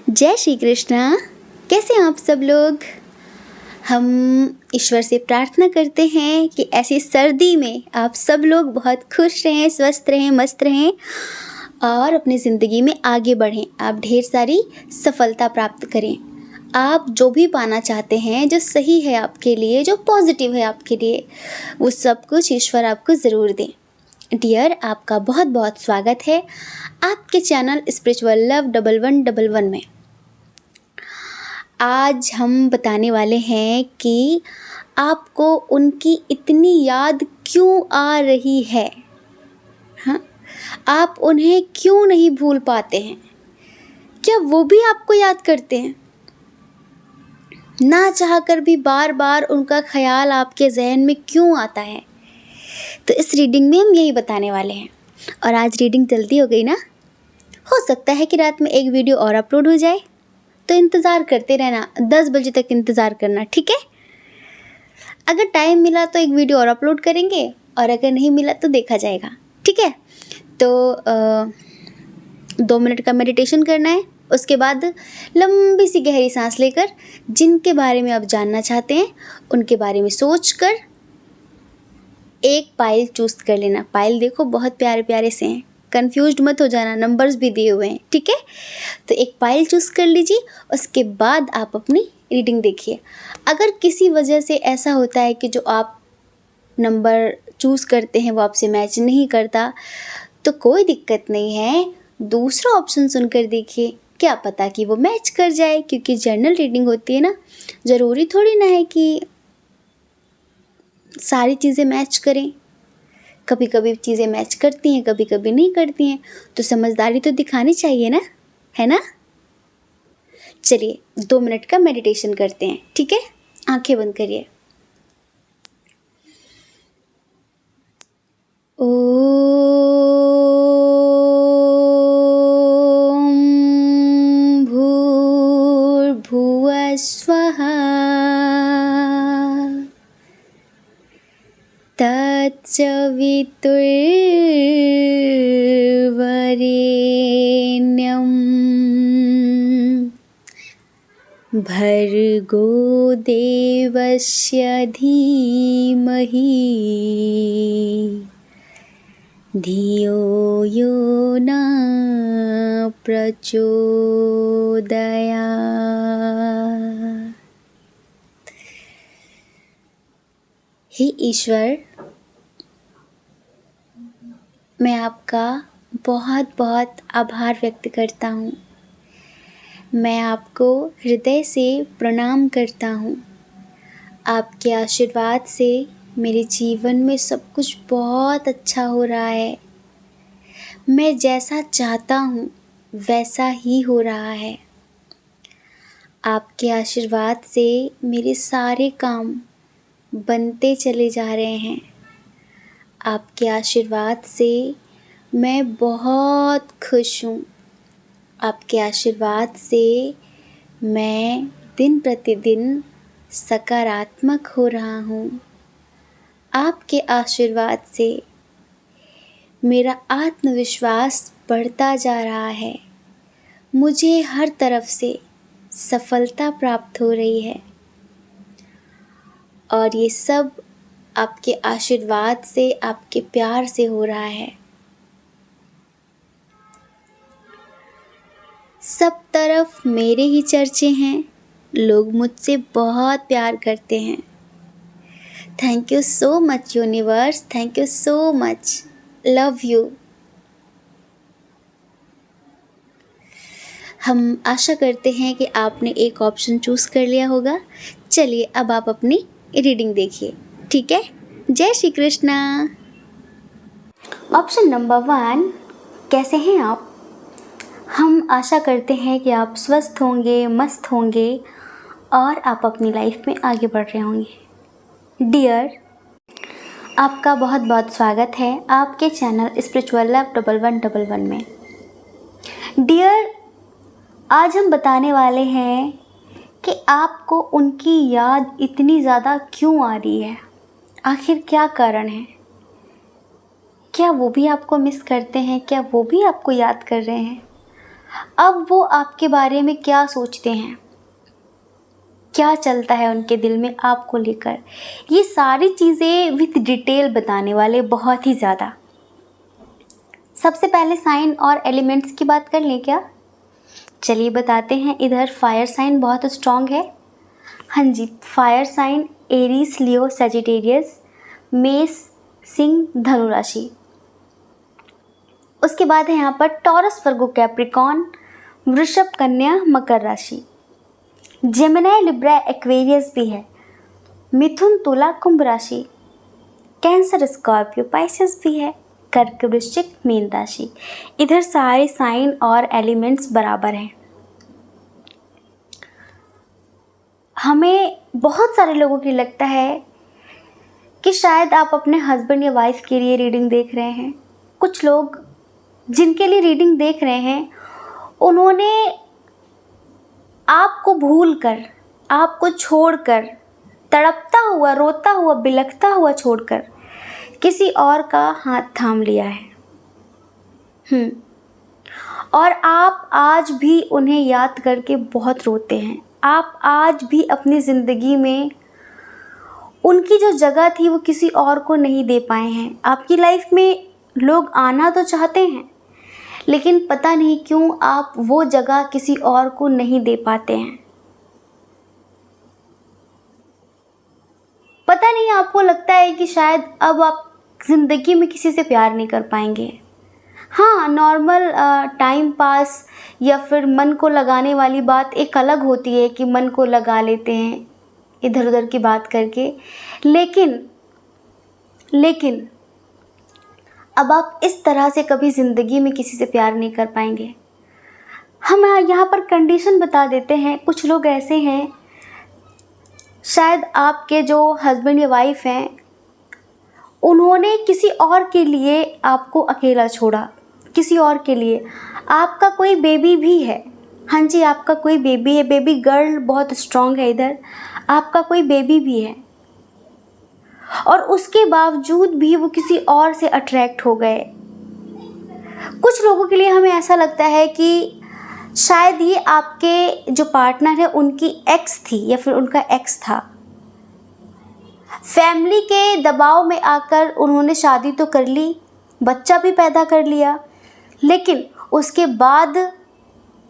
जय श्री कृष्णा। कैसे हैं आप सब लोग। हम ईश्वर से प्रार्थना करते हैं कि ऐसी सर्दी में आप सब लोग बहुत खुश रहें, स्वस्थ रहें, मस्त रहें और अपनी ज़िंदगी में आगे बढ़ें। आप ढेर सारी सफलता प्राप्त करें। आप जो भी पाना चाहते हैं, जो सही है आपके लिए, जो पॉजिटिव है आपके लिए, वो सब कुछ ईश्वर आपको ज़रूर दें। डियर, आपका बहुत बहुत स्वागत है आपके चैनल स्पिरिचुअल लव 1111 में। आज हम बताने वाले हैं कि आपको उनकी इतनी याद क्यों आ रही है। हाँ, आप उन्हें क्यों नहीं भूल पाते हैं। क्या वो भी आपको याद करते हैं। ना चाहकर भी बार बार उनका ख्याल आपके जहन में क्यों आता है। तो इस रीडिंग में हम यही बताने वाले हैं। और आज रीडिंग जल्दी हो गई ना। हो सकता है कि रात में एक वीडियो और अपलोड हो जाए, तो इंतज़ार करते रहना। 10 बजे तक इंतज़ार करना, ठीक है। अगर टाइम मिला तो एक वीडियो और अपलोड करेंगे, और अगर नहीं मिला तो देखा जाएगा, ठीक है। तो 2 मिनट का मेडिटेशन करना है। उसके बाद लंबी सी गहरी सांस लेकर जिनके बारे में आप जानना चाहते हैं उनके बारे में सोचकर एक पाइल चूज़ कर लेना। पाइल देखो बहुत प्यारे प्यारे से हैं, कंफ्यूज्ड मत हो जाना, नंबर्स भी दिए हुए हैं, ठीक है। तो एक पाइल चूज़ कर लीजिए। उसके बाद आप अपनी रीडिंग देखिए। अगर किसी वजह से ऐसा होता है कि जो आप नंबर चूज़ करते हैं वो आपसे मैच नहीं करता, तो कोई दिक्कत नहीं है, दूसरा ऑप्शन सुनकर देखिए, क्या पता कि वो मैच कर जाए। क्योंकि जर्नल रीडिंग होती है ना, ज़रूरी थोड़ी ना है कि सारी चीज़ें मैच करें। कभी कभी चीज़ें मैच करती हैं, कभी कभी नहीं करती हैं, तो समझदारी तो दिखानी चाहिए ना, है ना। चलिए 2 मिनट का मेडिटेशन करते हैं, ठीक है। आंखें बंद करिए। ओम भूर्भुवः स्वः तत्सवितुर्वरेण्यं भर्गो देवस्य धीमहि धियो यो न प्रचोदयात्। हे ईश्वर, मैं आपका बहुत बहुत आभार व्यक्त करता हूँ। मैं आपको हृदय से प्रणाम करता हूँ। आपके आशीर्वाद से मेरे जीवन में सब कुछ बहुत अच्छा हो रहा है। मैं जैसा चाहता हूँ वैसा ही हो रहा है। आपके आशीर्वाद से मेरे सारे काम बनते चले जा रहे हैं। आपके आशीर्वाद से मैं बहुत खुश हूँ। आपके आशीर्वाद से मैं दिन प्रतिदिन सकारात्मक हो रहा हूँ। आपके आशीर्वाद से मेरा आत्मविश्वास बढ़ता जा रहा है। मुझे हर तरफ से सफलता प्राप्त हो रही है, और ये सब आपके आशीर्वाद से, आपके प्यार से हो रहा है। सब तरफ मेरे ही चर्चे हैं। लोग मुझसे बहुत प्यार करते हैं। Thank you so much universe, thank you so much, love you. हम आशा करते हैं कि आपने एक ऑप्शन चूज़ कर लिया होगा। चलिए अब आप अपनी रीडिंग देखिए, ठीक है। जय श्री कृष्णा। ऑप्शन नंबर 1, कैसे हैं आप। हम आशा करते हैं कि आप स्वस्थ होंगे, मस्त होंगे और आप अपनी लाइफ में आगे बढ़ रहे होंगे। डियर, आपका बहुत बहुत स्वागत है आपके चैनल स्पिरिचुअल लव 1111 में। डियर, आज हम बताने वाले हैं कि आपको उनकी याद इतनी ज़्यादा क्यों आ रही है। आखिर क्या कारण है। क्या वो भी आपको मिस करते हैं, क्या वो भी आपको याद कर रहे हैं। अब वो आपके बारे में क्या सोचते हैं, क्या चलता है उनके दिल में आपको लेकर, ये सारी चीज़ें विथ डिटेल बताने वाले बहुत ही ज़्यादा। सबसे पहले साइन और एलिमेंट्स की बात कर लें क्या? चलिए बताते हैं। इधर फायर साइन बहुत स्ट्रॉन्ग है। हाँ जी, फायर साइन एरीज, लियो, सजिटेरियस, मेष, सिंह, धनु राशि। उसके बाद है यहाँ पर टॉरस, वर्गो, कैप्रिकॉन, वृषभ, कन्या, मकर राशि। जेमिनी, लिब्रा, एक्वेरियस भी है। मिथुन, तुला, कुंभ राशि। कैंसर, स्कॉर्पियो, पाइसेस भी है। कर्क, वृश्चिक, मीन राशि। इधर सारे साइन और एलिमेंट्स बराबर हैं। हमें बहुत सारे लोगों की लगता है कि शायद आप अपने हस्बैंड या वाइफ के लिए रीडिंग देख रहे हैं। कुछ लोग जिनके लिए रीडिंग देख रहे हैं, उन्होंने आपको भूलकर, आपको छोड़कर, तड़पता हुआ, रोता हुआ, बिलखता हुआ छोड़कर किसी और का हाथ थाम लिया है। और आप आज भी उन्हें याद करके बहुत रोते हैं। आप आज भी अपनी ज़िंदगी में उनकी जो जगह थी वो किसी और को नहीं दे पाए हैं। आपकी लाइफ में लोग आना तो चाहते हैं, लेकिन पता नहीं क्यों आप वो जगह किसी और को नहीं दे पाते हैं। पता नहीं, आपको लगता है कि शायद अब आप ज़िंदगी में किसी से प्यार नहीं कर पाएंगे। हाँ, नॉर्मल टाइम पास या फिर मन को लगाने वाली बात एक अलग होती है कि मन को लगा लेते हैं इधर उधर की बात करके, लेकिन अब आप इस तरह से कभी ज़िंदगी में किसी से प्यार नहीं कर पाएंगे। हम यहाँ पर कंडीशन बता देते हैं। कुछ लोग ऐसे हैं, शायद आपके जो हस्बैंड या वाइफ हैं, उन्होंने किसी और के लिए आपको अकेला छोड़ा, किसी और के लिए। आपका कोई बेबी भी है, हाँ जी, आपका कोई बेबी है, बेबी गर्ल बहुत स्ट्रॉन्ग है। इधर आपका कोई बेबी भी है और उसके बावजूद भी वो किसी और से अट्रैक्ट हो गए। कुछ लोगों के लिए हमें ऐसा लगता है कि शायद ये आपके जो पार्टनर है उनकी एक्स थी या फिर उनका एक्स था। फैमिली के दबाव में आकर उन्होंने शादी तो कर ली, बच्चा भी पैदा कर लिया, लेकिन उसके बाद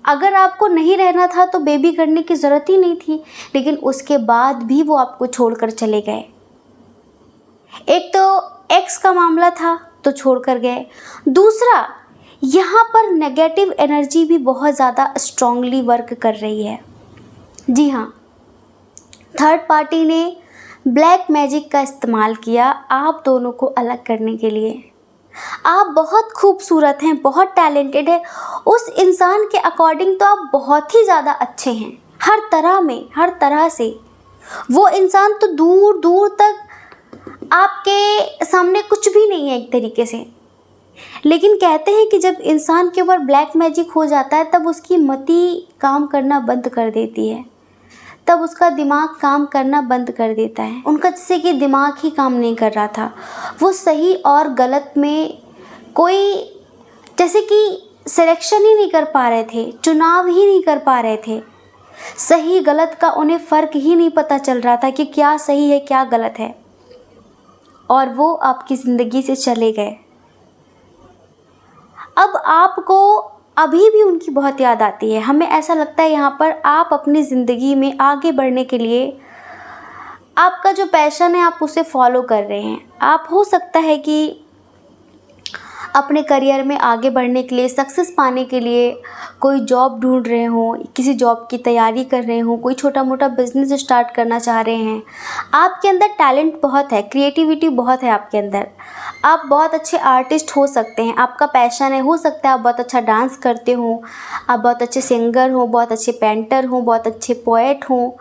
अगर आपको नहीं रहना था तो बेबी करने की ज़रूरत ही नहीं थी, लेकिन उसके बाद भी वो आपको छोड़कर चले गए। एक तो एक्स का मामला था तो छोड़कर गए, दूसरा यहाँ पर नेगेटिव एनर्जी भी बहुत ज़्यादा स्ट्रांगली वर्क कर रही है। जी हाँ, थर्ड पार्टी ने ब्लैक मैजिक का इस्तेमाल किया आप दोनों को अलग करने के लिए। आप बहुत खूबसूरत हैं, बहुत टैलेंटेड है, उस इंसान के अकॉर्डिंग तो आप बहुत ही ज़्यादा अच्छे हैं, हर तरह में, हर तरह से। वो इंसान तो दूर दूर तक आपके सामने कुछ भी नहीं है एक तरीके से। लेकिन कहते हैं कि जब इंसान के ऊपर ब्लैक मैजिक हो जाता है तब उसकी मति काम करना बंद कर देती है, तब उसका दिमाग काम करना बंद कर देता है। उनका जैसे कि दिमाग ही काम नहीं कर रहा था, वो सही और गलत में कोई जैसे कि सिलेक्शन ही नहीं कर पा रहे थे, चुनाव ही नहीं कर पा रहे थे। सही गलत का उन्हें फ़र्क ही नहीं पता चल रहा था कि क्या सही है क्या गलत है, और वो आपकी ज़िंदगी से चले गए। अब आपको अभी भी उनकी बहुत याद आती है। हमें ऐसा लगता है यहाँ पर आप अपनी ज़िंदगी में आगे बढ़ने के लिए आपका जो पैशन है आप उसे फॉलो कर रहे हैं। आप हो सकता है कि अपने करियर में आगे बढ़ने के लिए, सक्सेस पाने के लिए कोई जॉब ढूंढ रहे हों, किसी जॉब की तैयारी कर रहे हों, कोई छोटा मोटा बिजनेस स्टार्ट करना चाह रहे हैं। आपके अंदर टैलेंट बहुत है, क्रिएटिविटी बहुत है आपके अंदर। आप बहुत अच्छे आर्टिस्ट हो सकते हैं, आपका पैशन है, हो सकता है आप बहुत अच्छा डांस करते हो, आप बहुत अच्छे सिंगर हो, बहुत अच्छे पेंटर हो, बहुत अच्छे पोएट हो,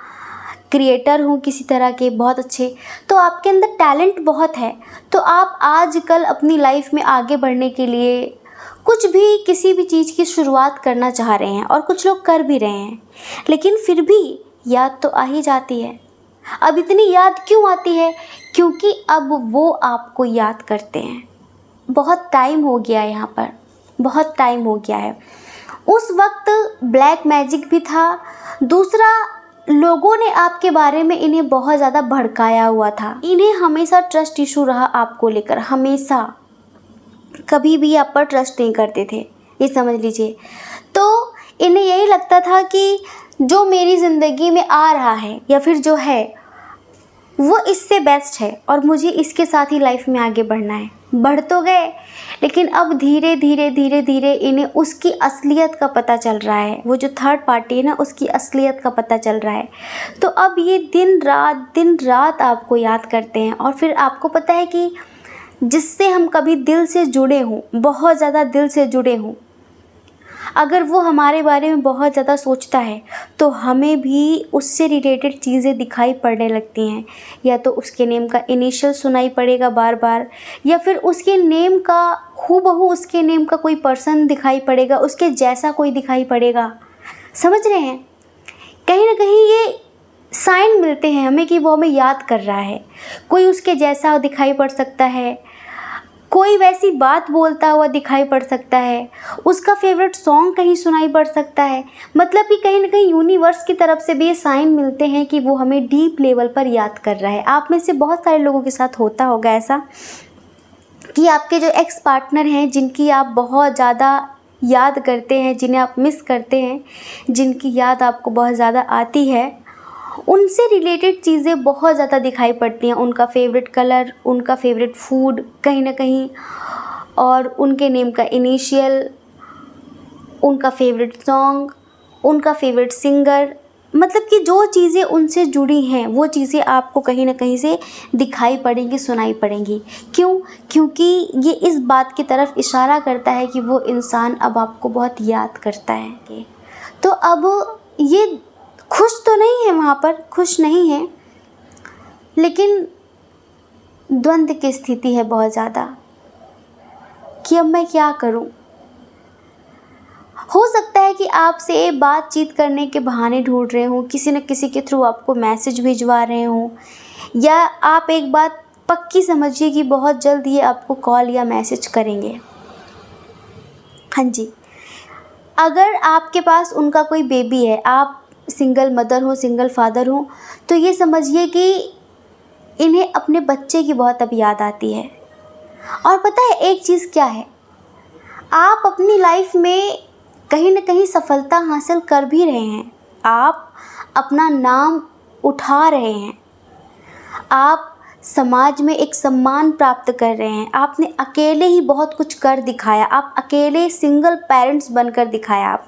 क्रिएटर हो किसी तरह के बहुत अच्छे, तो आपके अंदर टैलेंट बहुत है। तो आप आजकल अपनी लाइफ में आगे बढ़ने के लिए कुछ भी, किसी भी चीज़ की शुरुआत करना चाह रहे हैं, और कुछ लोग कर भी रहे हैं, लेकिन फिर भी याद तो आ ही जाती है। अब इतनी याद क्यों आती है? क्योंकि अब वो आपको याद करते हैं। बहुत टाइम हो गया है यहाँ पर, बहुत टाइम हो गया है। उस वक्त ब्लैक मैजिक भी था। दूसरा, लोगों ने आपके बारे में इन्हें बहुत ज़्यादा भड़काया हुआ था। इन्हें हमेशा ट्रस्ट इशू रहा आपको लेकर, हमेशा, कभी भी आप पर ट्रस्ट नहीं करते थे, ये समझ लीजिए। तो इन्हें यही लगता था कि जो मेरी ज़िंदगी में आ रहा है या फिर जो है वो इससे बेस्ट है और मुझे इसके साथ ही लाइफ में आगे बढ़ना है। बढ़ तो गए, लेकिन अब धीरे धीरे धीरे धीरे इन्हें उसकी असलियत का पता चल रहा है। वो जो थर्ड पार्टी है ना, उसकी असलियत का पता चल रहा है। तो अब ये दिन रात आपको याद करते हैं। और फिर आपको पता है कि जिससे हम कभी दिल से जुड़े हों, बहुत ज़्यादा दिल से जुड़े हों, अगर वो हमारे बारे में बहुत ज़्यादा सोचता है तो हमें भी उससे रिलेटेड चीज़ें दिखाई पड़ने लगती हैं। या तो उसके नेम का इनिशियल सुनाई पड़ेगा बार बार, या फिर उसके नेम का हूबहू उसके नेम का कोई पर्सन दिखाई पड़ेगा, उसके जैसा कोई दिखाई पड़ेगा। समझ रहे हैं? कहीं ना कहीं ये साइन मिलते हैं हमें कि वो हमें याद कर रहा है। कोई उसके जैसा दिखाई पड़ सकता है, कोई वैसी बात बोलता हुआ दिखाई पड़ सकता है, उसका फेवरेट सॉन्ग कहीं सुनाई पड़ सकता है। मतलब कि कहीं ना कहीं यूनिवर्स की तरफ से भी ये साइन मिलते हैं कि वो हमें डीप लेवल पर याद कर रहा है। आप में से बहुत सारे लोगों के साथ होता होगा ऐसा कि आपके जो एक्स पार्टनर हैं, जिनकी आप बहुत ज़्यादा याद करते हैं, जिन्हें आप मिस करते हैं, जिनकी याद आपको बहुत ज़्यादा आती है, उनसे रिलेटेड चीज़ें बहुत ज़्यादा दिखाई पड़ती हैं। उनका फेवरेट कलर, उनका फेवरेट फूड कहीं ना कहीं, और उनके नेम का इनिशियल, उनका फेवरेट सॉन्ग, उनका फेवरेट सिंगर। मतलब कि जो चीज़ें उनसे जुड़ी हैं वो चीज़ें आपको कहीं ना कहीं से दिखाई पड़ेंगी, सुनाई पड़ेंगी। क्यों? क्योंकि ये इस बात की तरफ इशारा करता है कि वो इंसान अब आपको बहुत याद करता है। तो अब ये खुश तो नहीं है, वहाँ पर खुश नहीं है, लेकिन द्वंद्व की स्थिति है बहुत ज़्यादा कि अब मैं क्या करूं। हो सकता है कि आपसे बातचीत करने के बहाने ढूंढ रहे हो, किसी न किसी के थ्रू आपको मैसेज भिजवा रहे हो, या आप एक बात पक्की समझिए कि बहुत जल्द ये आपको कॉल या मैसेज करेंगे। हाँ जी, अगर आपके पास उनका कोई बेबी है, आप सिंगल मदर हो, सिंगल फादर हो, तो ये समझिए कि इन्हें अपने बच्चे की बहुत अब याद आती है। और पता है एक चीज़ क्या है, आप अपनी लाइफ में कहीं ना कहीं सफलता हासिल कर भी रहे हैं, आप अपना नाम उठा रहे हैं, आप समाज में एक सम्मान प्राप्त कर रहे हैं। आपने अकेले ही बहुत कुछ कर दिखाया, आप अकेले सिंगल पेरेंट्स बनकर दिखाया।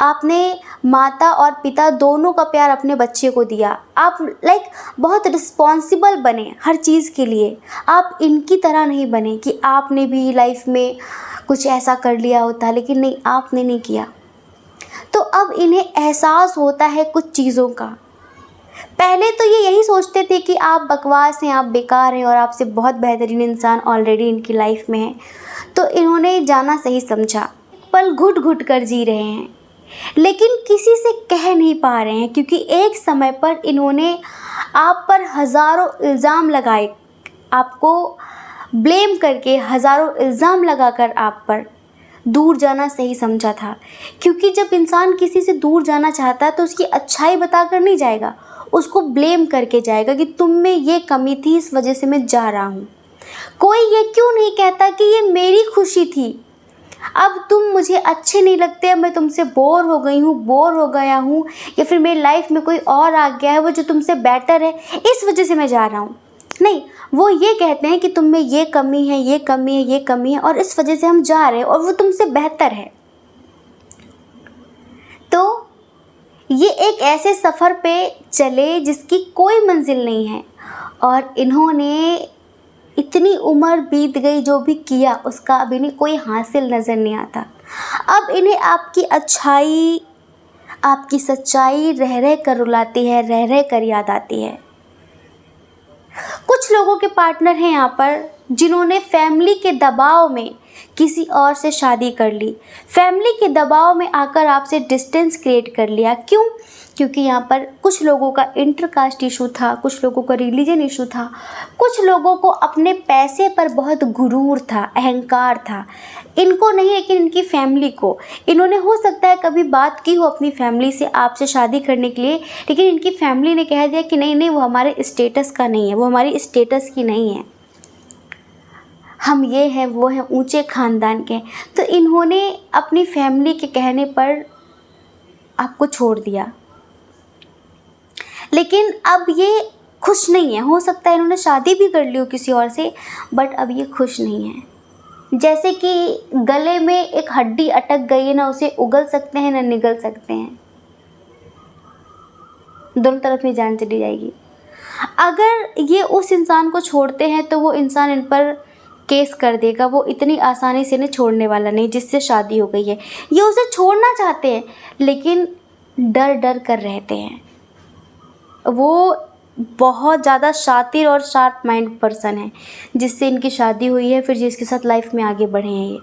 आपने माता और पिता दोनों का प्यार अपने बच्चे को दिया। आप बहुत रिस्पॉन्सिबल बने हर चीज़ के लिए। आप इनकी तरह नहीं बने कि आपने भी लाइफ में कुछ ऐसा कर लिया होता, लेकिन नहीं, आपने नहीं किया। तो अब इन्हें एहसास होता है कुछ चीज़ों का। पहले तो ये यही सोचते थे कि आप बकवास हैं, आप बेकार हैं और आपसे बहुत बेहतरीन इंसान ऑलरेडी इनकी लाइफ में है। तो इन्होंने जाना सही समझा, पल घुट घुट कर जी रहे हैं, लेकिन किसी से कह नहीं पा रहे हैं, क्योंकि एक समय पर इन्होंने आप पर हज़ारों इल्ज़ाम लगाए, आपको ब्लेम करके हज़ारों इल्ज़ाम लगाकर आप पर दूर जाना सही समझा था। क्योंकि जब इंसान किसी से दूर जाना चाहता है तो उसकी अच्छाई बताकर नहीं जाएगा, उसको ब्लेम करके जाएगा कि तुम में ये कमी थी, इस वजह से मैं जा रहा हूँ। कोई ये क्यों नहीं कहता कि ये मेरी खुशी थी, अब तुम मुझे अच्छे नहीं लगते, अब मैं तुमसे बोर हो गई हूँ, बोर हो गया हूँ, या फिर मेरी लाइफ में कोई और आ गया है वो जो तुमसे बेटर है, इस वजह से मैं जा रहा हूँ। नहीं, वो ये कहते हैं कि तुम में ये कमी है, ये कमी है, ये कमी है, और इस वजह से हम जा रहे हैं और वो तुमसे बेहतर है। तो ये एक ऐसे सफ़र पे चले जिसकी कोई मंजिल नहीं है, और इन्होंने इतनी उम्र बीत गई, जो भी किया उसका अभी नहीं कोई हासिल नज़र नहीं आता। अब इन्हें आपकी अच्छाई, आपकी सच्चाई रह रह कर रुलाती है, रह रह कर याद आती है। कुछ लोगों के पार्टनर हैं यहाँ पर जिन्होंने फैमिली के दबाव में किसी और से शादी कर ली, फैमिली के दबाव में आकर आपसे डिस्टेंस क्रिएट कर लिया। क्यों? क्योंकि यहाँ पर कुछ लोगों का इंटरकास्ट इशू था, कुछ लोगों का रिलीजन इशू था, कुछ लोगों को अपने पैसे पर बहुत गुरूर था, अहंकार था। इनको नहीं लेकिन इनकी फैमिली को। इन्होंने हो सकता है कभी बात की हो अपनी फैमिली से आपसे शादी करने के लिए, लेकिन इनकी फैमिली ने कह दिया कि नहीं नहीं, वो हमारे स्टेटस का नहीं है, वो हमारी स्टेटस की नहीं है, हम ये हैं वो हैं, ऊंचे ख़ानदान के। तो इन्होंने अपनी फैमिली के कहने पर आपको छोड़ दिया, लेकिन अब ये खुश नहीं है। हो सकता है इन्होंने शादी भी कर ली हो किसी और से, बट अब ये खुश नहीं है। जैसे कि गले में एक हड्डी अटक गई है, ना उसे उगल सकते हैं ना निगल सकते हैं, दोनों तरफ में जान चली जाएगी। अगर ये उस इंसान को छोड़ते हैं तो वो इंसान इन पर केस कर देगा, वो इतनी आसानी से इन्हें छोड़ने वाला नहीं जिससे शादी हो गई है। ये उसे छोड़ना चाहते हैं लेकिन डर डर कर रहते हैं। वो बहुत ज़्यादा शातिर और शार्प माइंड पर्सन है जिससे इनकी शादी हुई है, फिर जिसके साथ लाइफ में आगे बढ़े हैं ये,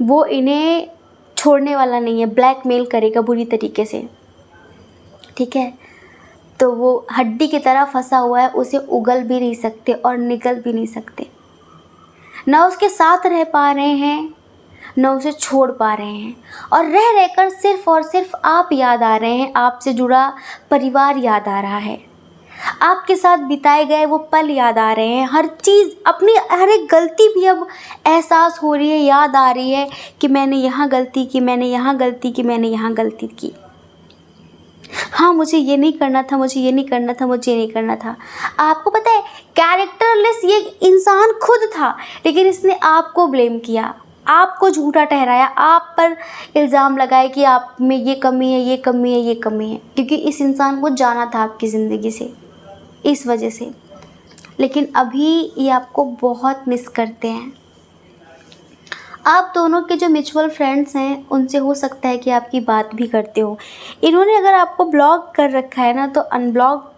वो इन्हें छोड़ने वाला नहीं है, ब्लैकमेल करेगा बुरी तरीके से, ठीक है। तो वो हड्डी की तरह फंसा हुआ है, उसे उगल भी नहीं सकते और निगल भी नहीं सकते, ना उसके साथ रह पा रहे हैं न उसे छोड़ पा रहे हैं, और रह रहकर सिर्फ और सिर्फ आप याद आ रहे हैं, आपसे जुड़ा परिवार याद आ रहा है, आपके साथ बिताए गए वो पल याद आ रहे हैं। हर चीज़, अपनी हर एक गलती भी अब एहसास हो रही है, याद आ रही है कि मैंने यहाँ गलती की, मैंने यहाँ गलती की, मैंने यहाँ गलती की। हाँ, मुझे ये नहीं करना था, मुझे ये नहीं करना था, मुझे ये नहीं करना था। आपको पता है, कैरेक्टरलेस ये इंसान खुद था, लेकिन इसने आपको ब्लेम किया, आपको झूठा ठहराया, आप पर इल्ज़ाम लगाए कि आप में ये कमी है, ये कमी है, ये कमी है, क्योंकि इस इंसान को जाना था आपकी ज़िंदगी से, इस वजह से। लेकिन अभी ये आपको बहुत मिस करते हैं। आप दोनों के जो म्यूचुअल फ्रेंड्स हैं उनसे हो सकता है कि आपकी बात भी करते हो। इन्होंने अगर आपको ब्लॉक कर रखा है ना, तो अनब्लॉक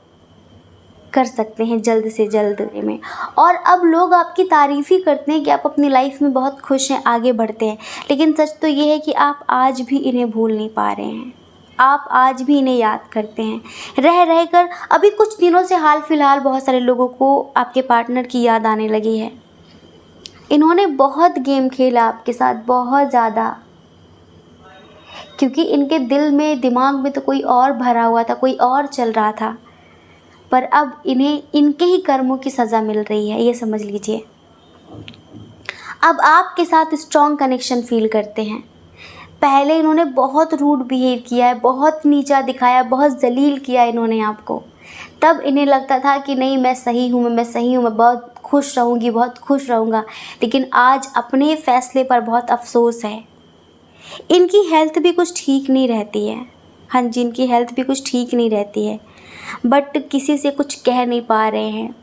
कर सकते हैं जल्द से जल्द में। और अब लोग आपकी तारीफ़ ही करते हैं कि आप अपनी लाइफ में बहुत खुश हैं, आगे बढ़ते हैं, लेकिन सच तो ये है कि आप आज भी इन्हें भूल नहीं पा रहे हैं, आप आज भी इन्हें याद करते हैं रह रह कर। अभी कुछ दिनों से हाल फिलहाल बहुत सारे लोगों को आपके पार्टनर की याद आने लगी है। इन्होंने बहुत गेम खेला आपके साथ, बहुत ज़्यादा, क्योंकि इनके दिल में, दिमाग में तो कोई और भरा हुआ था, कोई और चल रहा था, पर अब इन्हें इनके ही कर्मों की सज़ा मिल रही है, ये समझ लीजिए। अब आपके साथ स्ट्रॉन्ग कनेक्शन फील करते हैं। पहले इन्होंने बहुत रूड बिहेव किया है, बहुत नीचा दिखाया, बहुत जलील किया इन्होंने आपको, तब इन्हें लगता था कि नहीं, मैं सही हूँ, मैं सही हूँ, मैं बहुत खुश रहूँगी, बहुत खुश रहूँगा। लेकिन आज अपने फ़ैसले पर बहुत अफसोस है। इनकी हेल्थ भी कुछ ठीक नहीं रहती है, हाँ जी, इनकी हेल्थ भी कुछ ठीक नहीं रहती है, बट किसी से कुछ कह नहीं पा रहे हैं,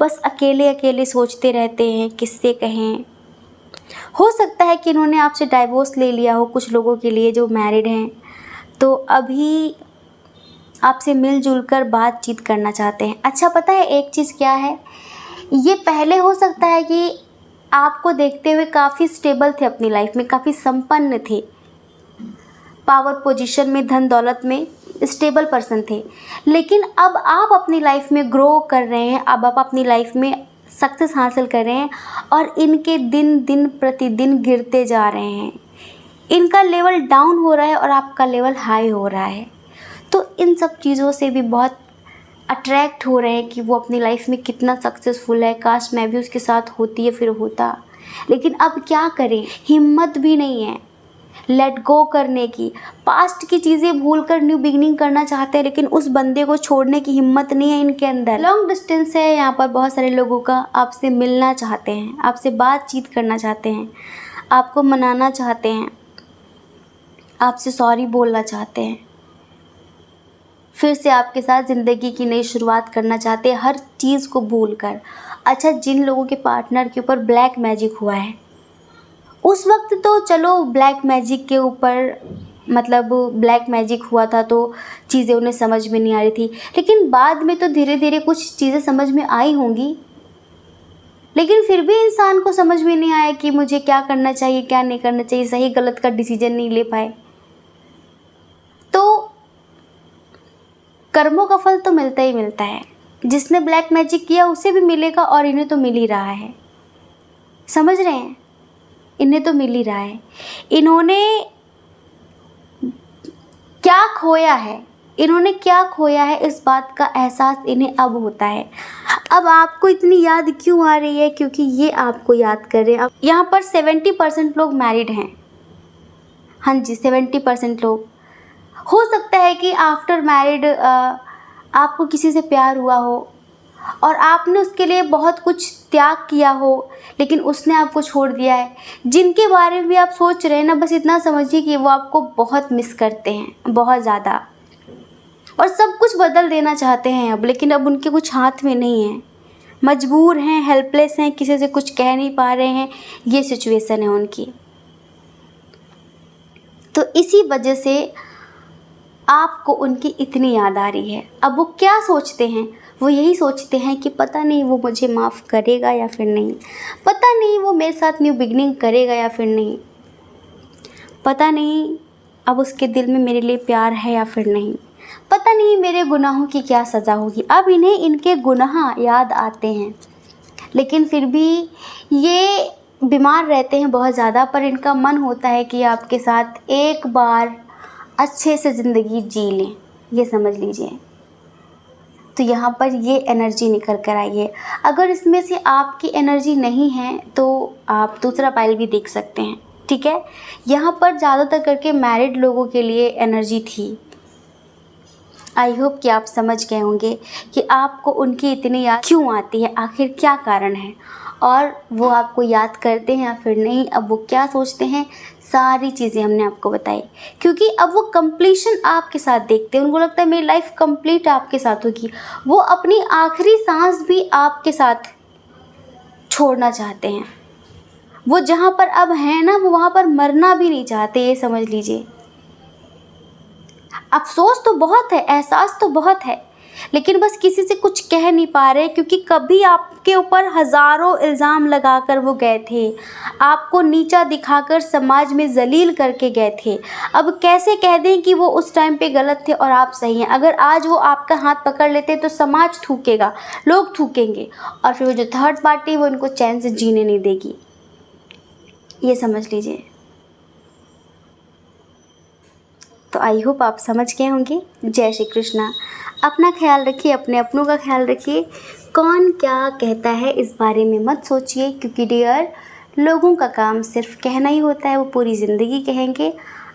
बस अकेले अकेले सोचते रहते हैं किससे कहें। हो सकता है कि इन्होंने आपसे डाइवोर्स ले लिया हो, कुछ लोगों के लिए जो मैरिड हैं, तो अभी आपसे मिलजुल कर बातचीत करना चाहते हैं। अच्छा, पता है एक चीज़ क्या है, ये पहले हो सकता है कि आपको देखते हुए काफ़ी स्टेबल थे अपनी लाइफ में, काफ़ी संपन्न थे, पावर पोजीशन में, धन दौलत में स्टेबल पर्सन थे, लेकिन अब आप अपनी लाइफ में ग्रो कर रहे हैं, अब आप अपनी लाइफ में सक्सेस हासिल कर रहे हैं, और इनके दिन दिन प्रतिदिन गिरते जा रहे हैं। इनका लेवल डाउन हो रहा है और आपका लेवल हाई हो रहा है। तो इन सब चीज़ों से भी बहुत अट्रैक्ट हो रहे हैं कि वो अपनी लाइफ में कितना सक्सेसफुल है, काश मैं भी उसके साथ होती या फिर होता। लेकिन अब क्या करें, हिम्मत भी नहीं है लेट गो करने की। पास्ट की चीज़ें भूल कर न्यू बिगिनिंग करना चाहते हैं, लेकिन उस बंदे को छोड़ने की हिम्मत नहीं है इनके अंदर। लॉन्ग डिस्टेंस है यहाँ पर, बहुत सारे लोगों का आपसे मिलना चाहते हैं, आपसे बातचीत करना चाहते हैं, आपको मनाना चाहते हैं, आपसे सॉरी बोलना चाहते हैं, फिर से आपके साथ ज़िंदगी की नई शुरुआत करना चाहते हैं, हर चीज़ को भूल कर। अच्छा, जिन लोगों के पार्टनर के ऊपर ब्लैक मैजिक हुआ है, उस वक्त तो चलो ब्लैक मैजिक के ऊपर, मतलब ब्लैक मैजिक हुआ था तो चीज़ें उन्हें समझ में नहीं आ रही थी, लेकिन बाद में तो धीरे धीरे कुछ चीज़ें समझ में आई होंगी। लेकिन फिर भी इंसान को समझ में नहीं आया कि मुझे क्या करना चाहिए क्या नहीं करना चाहिए, सही गलत का डिसीजन नहीं ले पाए। तो कर्मों का फल तो मिलता ही मिलता है। जिसने ब्लैक मैजिक किया उसे भी मिलेगा और इन्हें तो मिल ही रहा है। समझ रहे हैं, इन्हें तो मिल ही रहा है। इन्होंने क्या खोया है, इन्होंने क्या खोया है, इस बात का एहसास इन्हें अब होता है। अब आपको इतनी याद क्यों आ रही है? क्योंकि ये आपको याद कर रहे हैं। अब यहाँ पर 70% लोग मैरिड हैं। हाँ जी, 70% लोग। हो सकता है कि आफ्टर मैरिड आपको किसी से प्यार हुआ हो और आपने उसके लिए बहुत कुछ त्याग किया हो, लेकिन उसने आपको छोड़ दिया है। जिनके बारे में भी आप सोच रहे हैं ना, बस इतना समझिए कि वो आपको बहुत मिस करते हैं, बहुत ज़्यादा, और सब कुछ बदल देना चाहते हैं अब, लेकिन अब उनके कुछ हाथ में नहीं है। मजबूर हैं, हेल्पलेस हैं, किसी से कुछ कह नहीं पा रहे हैं, ये सिचुएशन है उनकी। तो इसी वजह से आपको उनकी इतनी याद आ रही है। अब वो क्या सोचते हैं? वो यही सोचते हैं कि पता नहीं वो मुझे माफ़ करेगा या फिर नहीं, पता नहीं वो मेरे साथ न्यू बिगनिंग करेगा या फिर नहीं, पता नहीं अब उसके दिल में मेरे लिए प्यार है या फिर नहीं, पता नहीं मेरे गुनाहों की क्या सज़ा होगी। अब इन्हें इनके गुनाह याद आते हैं, लेकिन फिर भी ये बीमार रहते हैं बहुत ज़्यादा, पर इनका मन होता है कि आपके साथ एक बार अच्छे से ज़िंदगी जी लें, ये समझ लीजिए। तो यहाँ पर ये एनर्जी निकल कर आई है। अगर इसमें से आपकी एनर्जी नहीं है तो आप दूसरा पाइल भी देख सकते हैं, ठीक है। यहाँ पर ज़्यादातर करके मैरिड लोगों के लिए एनर्जी थी। आई होप कि आप समझ गए होंगे कि आपको उनकी इतनी याद क्यों आती है, आखिर क्या कारण है, और वो आपको याद करते हैं या फिर नहीं, अब वो क्या सोचते हैं, सारी चीज़ें हमने आपको बताई। क्योंकि अब वो कंप्लीशन आपके साथ देखते हैं, उनको लगता है मेरी लाइफ कंप्लीट आपके साथ होगी। वो अपनी आखिरी सांस भी आपके साथ छोड़ना चाहते हैं। वो जहाँ पर अब हैं ना, वो वहाँ पर मरना भी नहीं चाहते, ये समझ लीजिए। अफसोस तो बहुत है, एहसास तो बहुत है, लेकिन बस किसी से कुछ कह नहीं पा रहे, क्योंकि कभी आपके ऊपर हज़ारों इल्ज़ाम लगाकर वो गए थे, आपको नीचा दिखाकर समाज में जलील करके गए थे। अब कैसे कह दें कि वो उस टाइम पे गलत थे और आप सही हैं? अगर आज वो आपका हाथ पकड़ लेते तो समाज थूकेगा, लोग थूकेंगे, और फिर वो जो थर्ड पार्टी वो इनको चैन से जीने नहीं देगी, ये समझ लीजिए। तो आई होप आप समझ गए होंगे। जय श्री कृष्णा। अपना ख्याल रखिए, अपने अपनों का ख्याल रखिए। कौन क्या कहता है इस बारे में मत सोचिए, क्योंकि डियर, लोगों का काम सिर्फ कहना ही होता है, वो पूरी ज़िंदगी कहेंगे।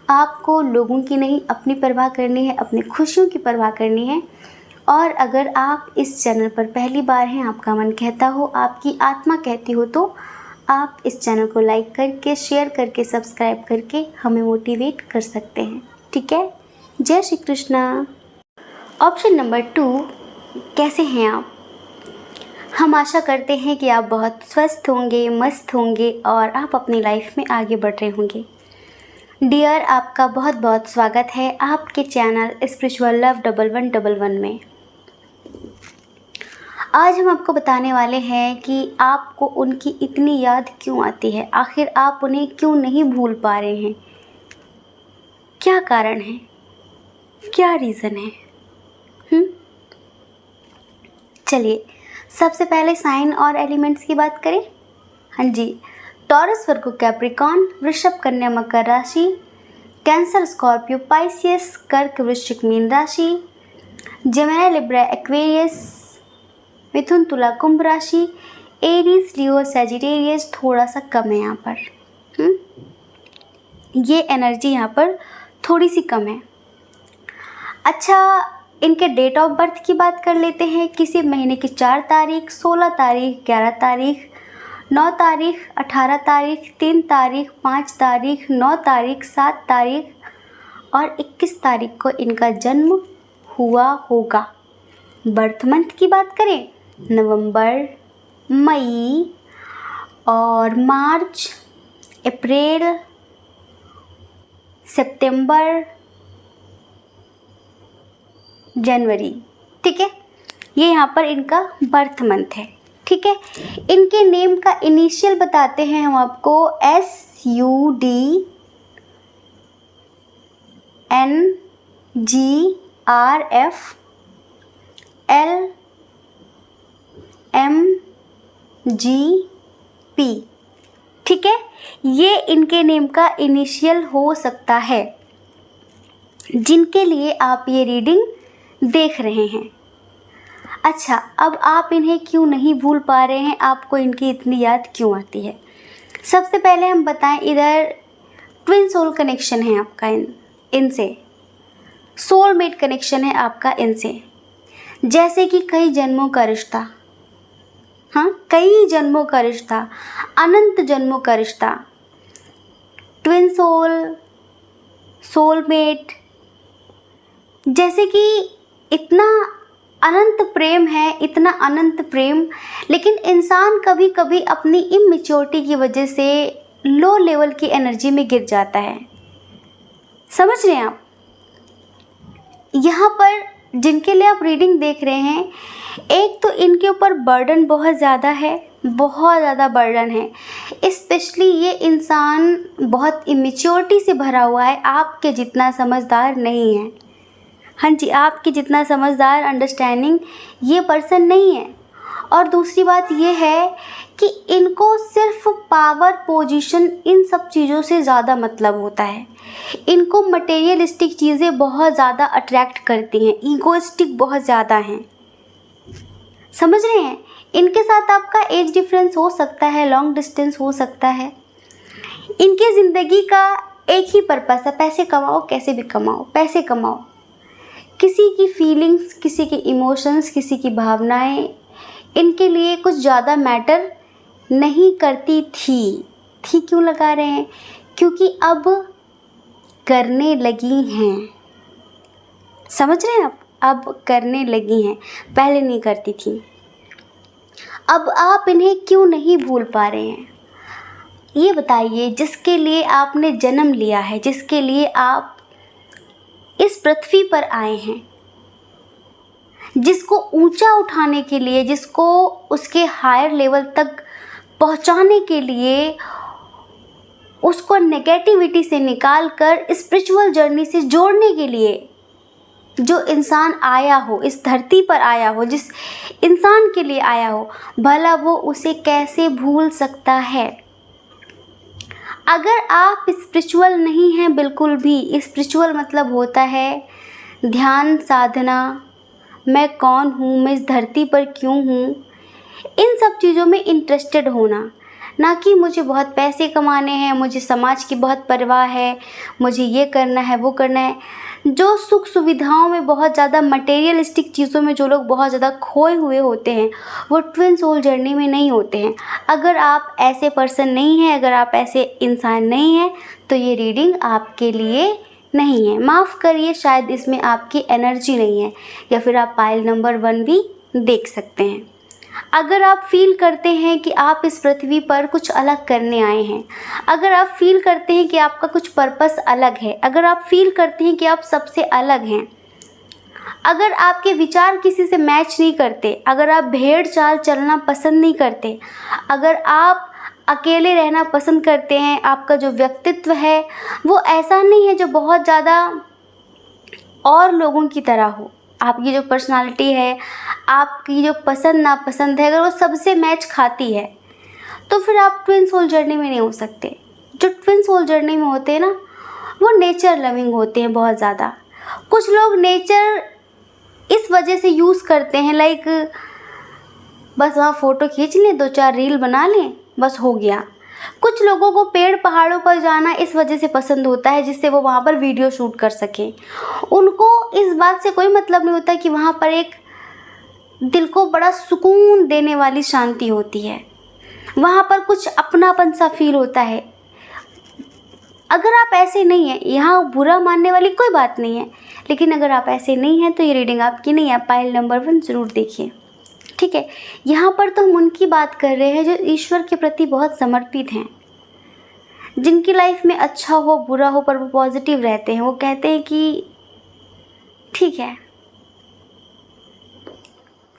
आपको लोगों की नहीं, अपनी परवाह करनी है, अपनी खुशियों की परवाह करनी है। और अगर आप इस चैनल पर पहली बार हैं, आपका मन कहता हो, आपकी आत्मा कहती हो, तो आप इस चैनल को लाइक करके, शेयर करके, सब्सक्राइब करके हमें मोटिवेट कर सकते हैं, ठीक है। जय श्री कृष्णा। ऑप्शन नंबर 2, कैसे हैं आप? हम आशा करते हैं कि आप बहुत स्वस्थ होंगे, मस्त होंगे और आप अपनी लाइफ में आगे बढ़ रहे होंगे। डियर, आपका बहुत बहुत स्वागत है आपके चैनल स्पिरिचुअल लव 1111 में। आज हम आपको बताने वाले हैं कि आपको उनकी इतनी याद क्यों आती है, आखिर आप उन्हें क्यों नहीं भूल पा रहे हैं, क्या कारण है, क्या रीज़न है। चलिए, सबसे पहले साइन और एलिमेंट्स की बात करें। हाँ जी, टॉरस, वर्गो, कैप्रिकॉर्न, वृषभ, कन्या, मकर राशि, कैंसर, स्कॉर्पियो, पाइसियस, कर्क, वृश्चिक, मीन राशि, जेमिनी, लिब्रा, एक्वेरियस, मिथुन, तुला, कुंभ राशि, एरीज, लियो, सैजिटेरियस थोड़ा सा कम है यहाँ पर। ये एनर्जी यहाँ पर थोड़ी सी कम है। अच्छा, इनके डेट ऑफ बर्थ की बात कर लेते हैं। किसी महीने की 4 तारीख, 16 तारीख, 11 तारीख, 9 तारीख, 18 तारीख, 3 तारीख, 5 तारीख, 9 तारीख, 7 तारीख और 21 तारीख को इनका जन्म हुआ होगा। बर्थ मंथ की बात करें, नवंबर, मई और मार्च, अप्रैल, सितंबर, जनवरी, ठीक है। ये यहाँ पर इनका बर्थ मंथ है, ठीक है। इनके नेम का इनिशियल बताते हैं हम आपको, SUDNGRFLMGP। ठीक है, ये इनके नेम का इनिशियल हो सकता है जिनके लिए आप ये रीडिंग देख रहे हैं। अच्छा, अब आप इन्हें क्यों नहीं भूल पा रहे हैं, आपको इनकी इतनी याद क्यों आती है? सबसे पहले हम बताएं, इधर ट्विन सोल कनेक्शन है आपका इनसे, सोलमेट कनेक्शन है आपका इनसे, जैसे कि कई जन्मों का रिश्ता, हाँ, कई जन्मों का रिश्ता, अनंत जन्मों का रिश्ता, ट्विन सोल, सोलमेट, जैसे कि इतना अनंत प्रेम है, इतना अनंत प्रेम, लेकिन इंसान कभी कभी अपनी इमेच्योरिटी की वजह से लो लेवल की एनर्जी में गिर जाता है। समझ रहे हैं आप? यहाँ पर जिनके लिए आप रीडिंग देख रहे हैं, एक तो इनके ऊपर बर्डन बहुत ज़्यादा है, बहुत ज़्यादा बर्डन है। स्पेशली ये इंसान बहुत इमेच्योरिटी से भरा हुआ है, आपके जितना समझदार नहीं है। हाँ जी, आपके जितना समझदार अंडरस्टैंडिंग ये पर्सन नहीं है। और दूसरी बात ये है कि इनको सिर्फ पावर, पोजीशन, इन सब चीज़ों से ज़्यादा मतलब होता है। इनको मटेरियलिस्टिक चीज़ें बहुत ज़्यादा अट्रैक्ट करती हैं, ईगोइस्टिक बहुत ज़्यादा हैं। समझ रहे हैं? इनके साथ आपका एज डिफरेंस हो सकता है, लॉन्ग डिस्टेंस हो सकता है। इनकी ज़िंदगी का एक ही पर्पस है, पैसे कमाओ, कैसे भी कमाओ, पैसे कमाओ। किसी की फीलिंग्स, किसी की इमोशंस, किसी की भावनाएं इनके लिए कुछ ज़्यादा मैटर नहीं करती थी क्यों लगा रहे हैं? क्योंकि अब करने लगी हैं। समझ रहे हैं आप? अब करने लगी हैं, पहले नहीं करती थी। अब आप इन्हें क्यों नहीं भूल पा रहे हैं? ये बताइए, जिसके लिए आपने जन्म लिया है, जिसके लिए आप इस पृथ्वी पर आए हैं, जिसको ऊंचा उठाने के लिए, जिसको उसके हायर लेवल तक पहुंचाने के लिए, उसको नेगेटिविटी से निकाल कर स्पिरिचुअल जर्नी से जोड़ने के लिए जो इंसान आया हो, इस धरती पर आया हो, जिस इंसान के लिए आया हो, भला वो उसे कैसे भूल सकता है? अगर आप स्पिरिचुअल नहीं हैं बिल्कुल भी, स्पिरिचुअल मतलब होता है ध्यान साधना, मैं कौन हूँ, मैं इस धरती पर क्यों हूँ, इन सब चीज़ों में इंटरेस्टेड होना, ना कि मुझे बहुत पैसे कमाने हैं, मुझे समाज की बहुत परवाह है, मुझे ये करना है, वो करना है। जो सुख सुविधाओं में, बहुत ज़्यादा मटेरियलिस्टिक चीज़ों में जो लोग बहुत ज़्यादा खोए हुए होते हैं, वो ट्विन सोल जर्नी में नहीं होते हैं। अगर आप ऐसे पर्सन नहीं हैं, अगर आप ऐसे इंसान नहीं हैं, तो ये रीडिंग आपके लिए नहीं है। माफ़ करिए, शायद इसमें आपकी एनर्जी नहीं है, या फिर आप पाइल नंबर 1 भी देख सकते हैं। अगर आप फील करते हैं कि आप इस पृथ्वी पर कुछ अलग करने आए हैं, अगर आप फील करते हैं कि आपका कुछ पर्पस अलग है, अगर आप फील करते हैं कि आप सबसे अलग हैं, अगर आपके विचार किसी से मैच नहीं करते, अगर आप भेड़ चाल चलना पसंद नहीं करते, अगर आप अकेले रहना पसंद करते हैं, आपका जो व्यक्तित्व है वो ऐसा नहीं है जो बहुत ज़्यादा और लोगों की तरह हो, आपकी जो पर्सनालिटी है, आपकी जो पसंद नापसंद है, अगर वो सबसे मैच खाती है, तो फिर आप ट्विन सोल जर्नी में नहीं हो सकते। जो ट्विन सोल जर्नी में होते हैं ना, वो नेचर लविंग होते हैं बहुत ज़्यादा। कुछ लोग नेचर इस वजह से यूज़ करते हैं, लाइक बस वहाँ फ़ोटो खींच लें, 2-4 रील बना लें, बस हो गया। कुछ लोगों को पेड़ पहाड़ों पर जाना इस वजह से पसंद होता है जिससे वो वहाँ पर वीडियो शूट कर सकें। उनको इस बात से कोई मतलब नहीं होता कि वहाँ पर एक दिल को बड़ा सुकून देने वाली शांति होती है, वहाँ पर कुछ अपनापन सा फील होता है। अगर आप ऐसे नहीं हैं, यहाँ बुरा मानने वाली कोई बात नहीं है, लेकिन अगर आप ऐसे नहीं हैं तो ये रीडिंग आपकी नहीं है। पाइल नंबर 1 ज़रूर देखिए, ठीक है। यहाँ पर तो हम उनकी बात कर रहे हैं जो ईश्वर के प्रति बहुत समर्पित हैं, जिनकी लाइफ में अच्छा हो बुरा हो पर वो पॉजिटिव रहते हैं। वो कहते हैं कि ठीक है,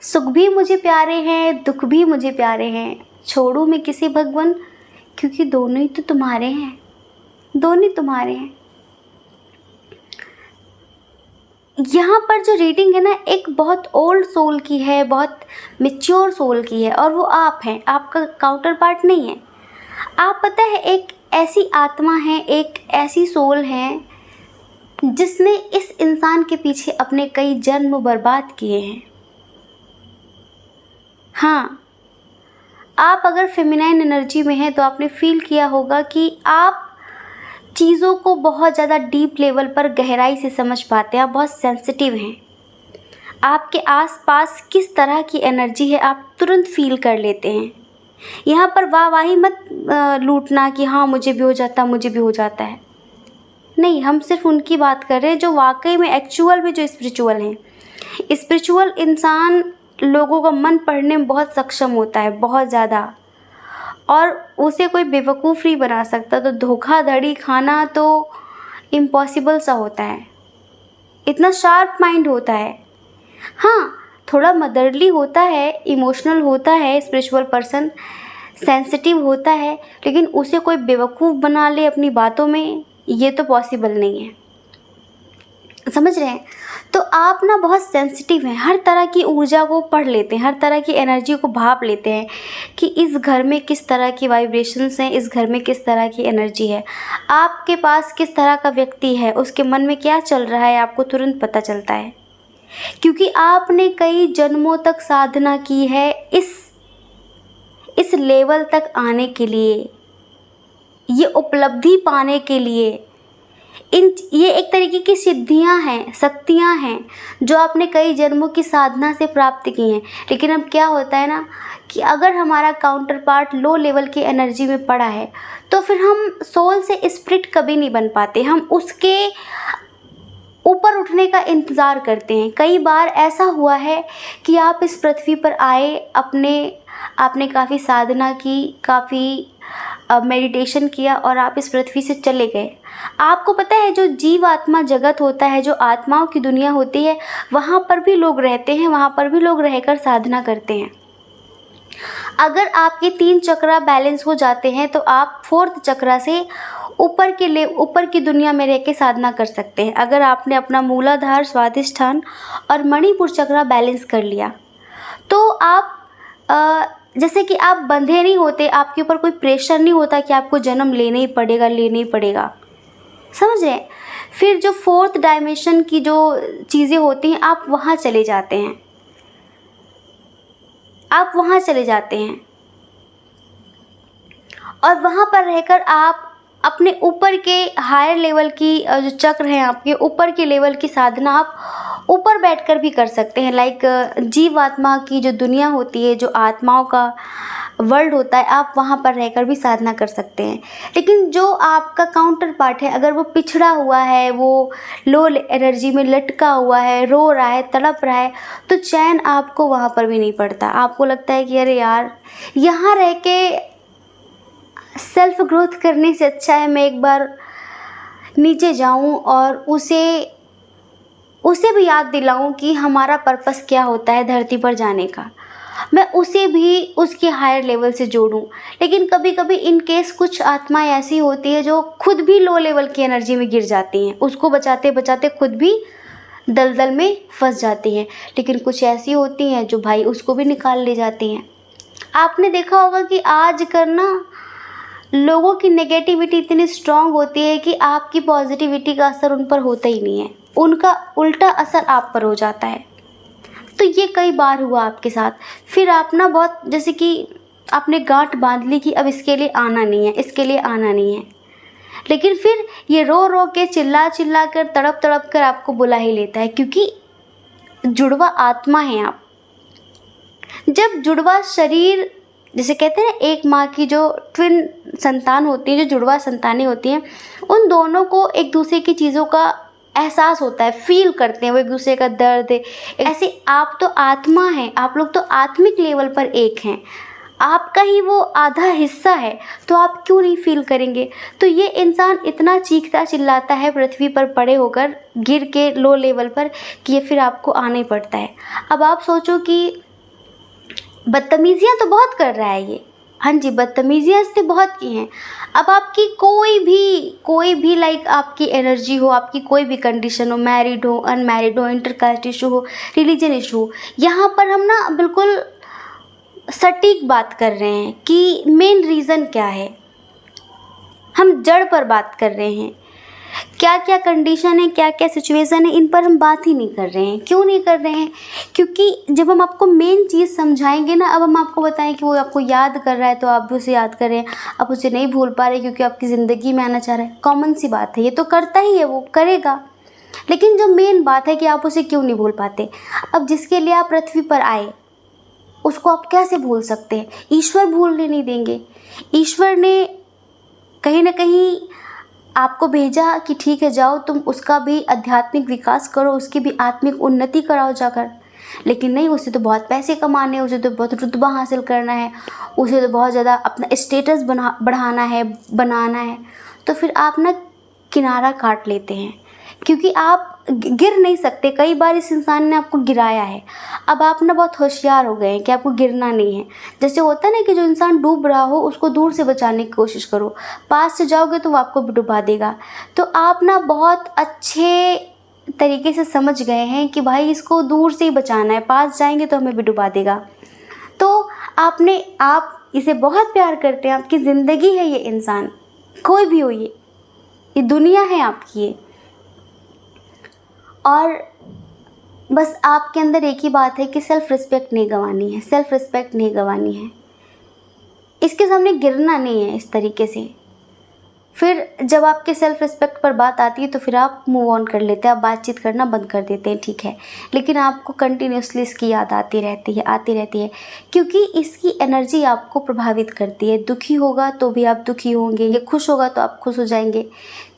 सुख भी मुझे प्यारे हैं, दुख भी मुझे प्यारे हैं, छोड़ूं मैं किसे भगवन, क्योंकि दोनों ही तो तुम्हारे हैं, दोनों ही तुम्हारे हैं। यहाँ पर जो रीडिंग है ना, एक बहुत ओल्ड सोल की है, बहुत मेच्योर सोल की है, और वो आप हैं, आपका काउंटर पार्ट नहीं है। आप पता है एक ऐसी आत्मा है, एक ऐसी सोल है जिसने इस इंसान के पीछे अपने कई जन्म बर्बाद किए हैं। हाँ, आप अगर फेमिनाइन एनर्जी में हैं तो आपने फील किया होगा कि आप चीज़ों को बहुत ज़्यादा डीप लेवल पर गहराई से समझ पाते हैं, आप बहुत सेंसिटिव हैं। आपके आसपास किस तरह की एनर्जी है आप तुरंत फील कर लेते हैं। यहाँ पर वाहवाही मत लूटना कि हाँ मुझे भी हो जाता, मुझे भी हो जाता है। नहीं, हम सिर्फ उनकी बात कर रहे हैं जो वाकई में एक्चुअल में जो स्पिरिचुअल हैं। स्पिरिचुअल इंसान लोगों का मन पढ़ने में बहुत सक्षम होता है, बहुत ज़्यादा, और उसे कोई बेवकूफ़ नहीं बना सकता। तो धोखाधड़ी खाना तो इम्पॉसिबल सा होता है, इतना शार्प माइंड होता है। हाँ, थोड़ा मदरली होता है, इमोशनल होता है, स्पिरिचुअल पर्सन सेंसिटिव होता है, लेकिन उसे कोई बेवकूफ़ बना ले अपनी बातों में, ये तो पॉसिबल नहीं है। समझ रहे हैं? तो आप ना बहुत सेंसिटिव हैं, हर तरह की ऊर्जा को पढ़ लेते हैं, हर तरह की एनर्जी को भाप लेते हैं कि इस घर में किस तरह की वाइब्रेशंस हैं, इस घर में किस तरह की एनर्जी है, आपके पास किस तरह का व्यक्ति है, उसके मन में क्या चल रहा है, आपको तुरंत पता चलता है। क्योंकि आपने कई जन्मों तक साधना की है इस लेवल तक आने के लिए, ये उपलब्धि पाने के लिए। ये एक तरीके की सिद्धियां हैं, शक्तियां हैं जो आपने कई जन्मों की साधना से प्राप्त की हैं। लेकिन अब क्या होता है ना कि अगर हमारा काउंटर पार्ट लो लेवल की एनर्जी में पड़ा है तो फिर हम सोल से स्प्रिट कभी नहीं बन पाते, हम उसके ऊपर उठने का इंतज़ार करते हैं। कई बार ऐसा हुआ है कि आप इस पृथ्वी पर आए, आपने काफ़ी साधना की, काफ़ी मेडिटेशन किया और आप इस पृथ्वी से चले गए। आपको पता है जो जीव आत्मा जगत होता है, जो आत्माओं की दुनिया होती है, वहाँ पर भी लोग रहते हैं, वहाँ पर भी लोग रहकर साधना करते हैं। अगर आपके 3 चक्रा बैलेंस हो जाते हैं तो आप 4th चक्रा से ऊपर की दुनिया में रह के साधना कर सकते हैं। अगर आपने अपना मूलाधार, स्वादिष्ठान और मणिपुर चक्रा बैलेंस कर लिया तो आप जैसे कि आप बंधे नहीं होते, आपके ऊपर कोई प्रेशर नहीं होता कि आपको जन्म लेना ही पड़ेगा। समझ रहे हैं? फिर जो 4th डायमेंशन की जो चीज़ें होती हैं आप वहाँ चले जाते हैं, और वहाँ पर रहकर आप अपने ऊपर के हायर लेवल की जो चक्र हैं, आपके ऊपर के लेवल की साधना आप ऊपर बैठकर भी कर सकते हैं। लाइक जीवात्मा की जो दुनिया होती है, जो आत्माओं का वर्ल्ड होता है, आप वहाँ पर रहकर भी साधना कर सकते हैं। लेकिन जो आपका काउंटर पार्ट है, अगर वो पिछड़ा हुआ है, वो लो एनर्जी में लटका हुआ है, रो रहा है, तड़प रहा है, तो चैन आपको वहाँ पर भी नहीं पड़ता। आपको लगता है कि अरे यार, यहाँ रह के सेल्फ ग्रोथ करने से अच्छा है मैं एक बार नीचे जाऊं और उसे भी याद दिलाऊं कि हमारा पर्पस क्या होता है धरती पर जाने का, मैं उसे भी उसके हायर लेवल से जोड़ूं। लेकिन कभी कभी इन केस कुछ आत्माएं ऐसी होती है जो खुद भी लो लेवल की एनर्जी में गिर जाती हैं, उसको बचाते बचाते खुद भी दलदल में फंस जाती हैं। लेकिन कुछ ऐसी होती हैं जो भाई उसको भी निकाल ले जाती हैं। आपने देखा होगा कि आजकल ना लोगों की नेगेटिविटी इतनी स्ट्रांग होती है कि आपकी पॉजिटिविटी का असर उन पर होता ही नहीं है, उनका उल्टा असर आप पर हो जाता है। तो ये कई बार हुआ आपके साथ। फिर आप ना बहुत जैसे कि आपने गांठ बांध ली कि अब इसके लिए आना नहीं है, इसके लिए आना नहीं है, लेकिन फिर ये रो रो के चिल्ला चिल्ला कर तड़प तड़प कर आपको बुला ही लेता है, क्योंकि जुड़वा आत्मा है आप। जब जुड़वा शरीर, जैसे कहते हैं एक माँ की जो ट्विन संतान होती है, जो जुड़वा संतानें होती हैं, उन दोनों को एक दूसरे की चीज़ों का एहसास होता है, फील करते हैं वो एक दूसरे का दर्द। ऐसे आप तो आत्मा हैं, आप लोग तो आत्मिक लेवल पर एक हैं, आपका ही वो आधा हिस्सा है, तो आप क्यों नहीं फील करेंगे। तो ये इंसान इतना चीखता चिल्लाता है पृथ्वी पर पड़े होकर, गिर के लो लेवल पर, कि ये फिर आपको आना ही पड़ता है। अब आप सोचो कि बदतमीजियाँ तो बहुत कर रहा है ये। हाँ जी, बदतमीजियाँ इसने बहुत की हैं। अब आपकी कोई भी लाइक आपकी एनर्जी हो, आपकी कोई भी कंडीशन हो, मैरिड हो, अनमैरिड हो, इंटरकास्ट इशू हो, रिलीजन इशू हो, यहाँ पर हम ना बिल्कुल सटीक बात कर रहे हैं कि मेन रीज़न क्या है। हम जड़ पर बात कर रहे हैं, क्या क्या कंडीशन है, क्या क्या सिचुएशन है, इन पर हम बात ही नहीं कर रहे हैं। क्यों नहीं कर रहे हैं? क्योंकि जब हम आपको मेन चीज़ समझाएंगे ना, अब हम आपको बताएं कि वो आपको याद कर रहा है तो आप भी उसे याद करें, आप उसे नहीं भूल पा रहे क्योंकि आपकी ज़िंदगी में आना चाह रहा है, कॉमन सी बात है, ये तो करता ही है, वो करेगा। लेकिन जो मेन बात है कि आप उसे क्यों नहीं भूल पाते। अब जिसके लिए आप पृथ्वी पर आए उसको आप कैसे भूल सकते हैं? ईश्वर भूलने नहीं देंगे। ईश्वर ने कहीं ना कहीं आपको भेजा कि ठीक है जाओ तुम उसका भी आध्यात्मिक विकास करो, उसकी भी आत्मिक उन्नति कराओ जाकर। लेकिन नहीं, उसे तो बहुत पैसे कमाने हैं, उसे तो बहुत रुतबा हासिल करना है, उसे तो बहुत ज़्यादा अपना स्टेटस बढ़ाना है, बनाना है। तो फिर आप ना किनारा काट लेते हैं, क्योंकि आप गिर नहीं सकते। कई बार इस इंसान ने आपको गिराया है, अब आप ना बहुत होशियार हो गए हैं कि आपको गिरना नहीं है। जैसे होता है ना कि जो इंसान डूब रहा हो उसको दूर से बचाने की कोशिश करो, पास से जाओगे तो वो आपको भी डुबा देगा। तो आप ना बहुत अच्छे तरीके से समझ गए हैं कि भाई इसको दूर से ही बचाना है, पास जाएंगे तो हमें भी डुबा देगा। तो आप इसे बहुत प्यार करते हैं, आपकी ज़िंदगी है ये इंसान, कोई भी हो, ये दुनिया है आपकी ये। और बस आपके अंदर एक ही बात है कि सेल्फ़ रिस्पेक्ट नहीं गंवानी है, सेल्फ़ रिस्पेक्ट नहीं गंवानी है। इसके सामने गिरना नहीं है इस तरीके से। फिर जब आपके सेल्फ़ रिस्पेक्ट पर बात आती है तो फिर आप मूव ऑन कर लेते हैं, आप बातचीत करना बंद कर देते हैं, ठीक है। लेकिन आपको कंटिन्यूसली इसकी याद आती रहती है, क्योंकि इसकी एनर्जी आपको प्रभावित करती है। दुखी होगा तो भी आप दुखी होंगे, ये खुश होगा तो आप खुश हो जाएंगे।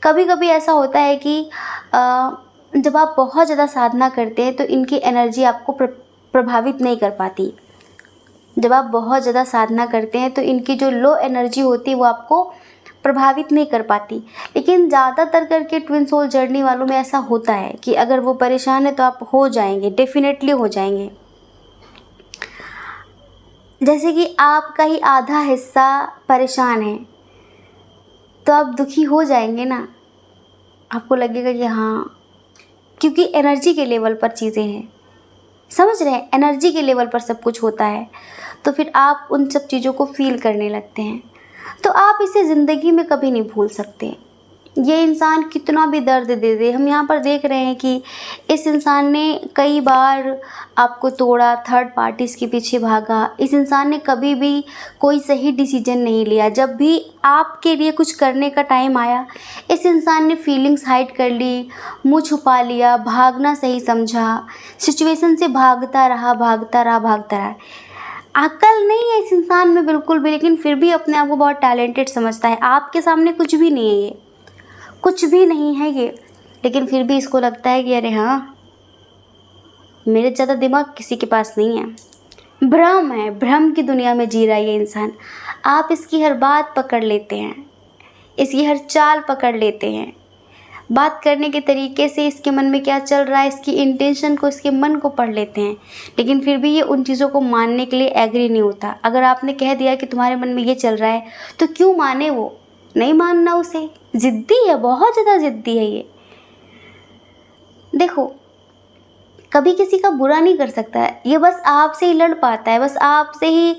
कभी कभी ऐसा होता है कि जब आप बहुत ज़्यादा साधना करते हैं तो इनकी एनर्जी आपको प्रभावित नहीं कर पाती। जब आप बहुत ज़्यादा साधना करते हैं तो इनकी जो लो एनर्जी होती है वो आपको प्रभावित नहीं कर पाती। लेकिन ज़्यादातर करके ट्विन सोल जर्नी वालों में ऐसा होता है कि अगर वो परेशान है तो आप हो जाएंगे, डेफिनेटली हो जाएंगे। जैसे कि आपका ही आधा हिस्सा परेशान है तो आप दुखी हो जाएंगे ना, आपको लगेगा कि हाँ, क्योंकि एनर्जी के लेवल पर चीज़ें हैं, समझ रहे हैं, एनर्जी के लेवल पर सब कुछ होता है। तो फिर आप उन सब चीज़ों को फील करने लगते हैं। तो आप इसे ज़िंदगी में कभी नहीं भूल सकते। ये इंसान कितना भी दर्द दे दे, हम यहाँ पर देख रहे हैं कि इस इंसान ने कई बार आपको तोड़ा, थर्ड पार्टीज़ के पीछे भागा। इस इंसान ने कभी भी कोई सही डिसीजन नहीं लिया। जब भी आपके लिए कुछ करने का टाइम आया, इस इंसान ने फीलिंग्स हाइड कर ली, मुँह छुपा लिया, भागना सही समझा, सिचुएशन से भागता रहा। अक्ल नहीं है इस इंसान में बिल्कुल भी, लेकिन फिर भी अपने आप को बहुत टैलेंटेड समझता है। आपके सामने कुछ भी नहीं है, ये कुछ भी नहीं है ये, लेकिन फिर भी इसको लगता है कि अरे हाँ, मेरे ज़्यादा दिमाग किसी के पास नहीं है। भ्रम है, भ्रम की दुनिया में जी रहा है ये इंसान। आप इसकी हर बात पकड़ लेते हैं, इसकी हर चाल पकड़ लेते हैं, बात करने के तरीके से इसके मन में क्या चल रहा है, इसकी इंटेंशन को, इसके मन को पढ़ लेते हैं। लेकिन फिर भी ये उन चीज़ों को मानने के लिए एग्री नहीं होता। अगर आपने कह दिया कि तुम्हारे मन में ये चल रहा है तो क्यों माने, वो नहीं मानना उसे। ज़िद्दी है, बहुत ज़्यादा ज़िद्दी है ये। देखो, कभी किसी का बुरा नहीं कर सकता है, ये बस आपसे ही लड़ पाता है, बस आपसे ही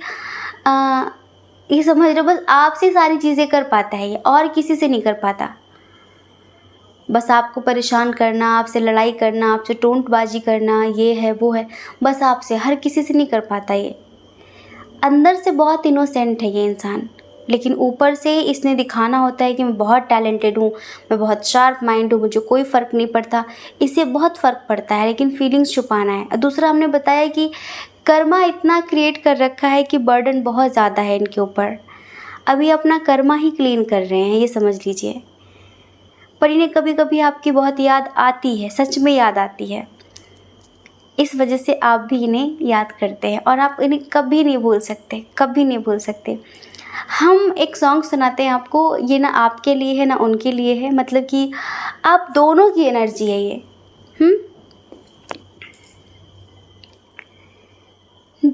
ये समझ लो, बस आपसे ही सारी चीज़ें कर पाता है ये, और किसी से नहीं कर पाता। बस आपको परेशान करना, आपसे लड़ाई करना, आपसे टोंटबाजी करना, ये है वो है, बस आपसे, हर किसी से नहीं कर पाता ये। अंदर से बहुत इनोसेंट है ये इंसान, लेकिन ऊपर से इसने दिखाना होता है कि मैं बहुत टैलेंटेड हूँ, मैं बहुत शार्प माइंड हूँ, मुझे कोई फ़र्क नहीं पड़ता। इससे बहुत फ़र्क पड़ता है, लेकिन फीलिंग्स छुपाना है। दूसरा, हमने बताया कि कर्मा इतना क्रिएट कर रखा है कि बर्डन बहुत ज़्यादा है इनके ऊपर। अभी अपना कर्मा ही क्लीन कर रहे हैं, ये समझ लीजिए। पर इन्हें कभी कभी आपकी बहुत याद आती है, सच में याद आती है। इस वजह से आप भी इन्हें याद करते हैं, और आप इन्हें कभी नहीं भूल सकते, कभी नहीं भूल सकते। हम एक सॉन्ग सुनाते हैं आपको, ये ना आपके लिए है ना उनके लिए है, मतलब कि आप दोनों की एनर्जी है ये।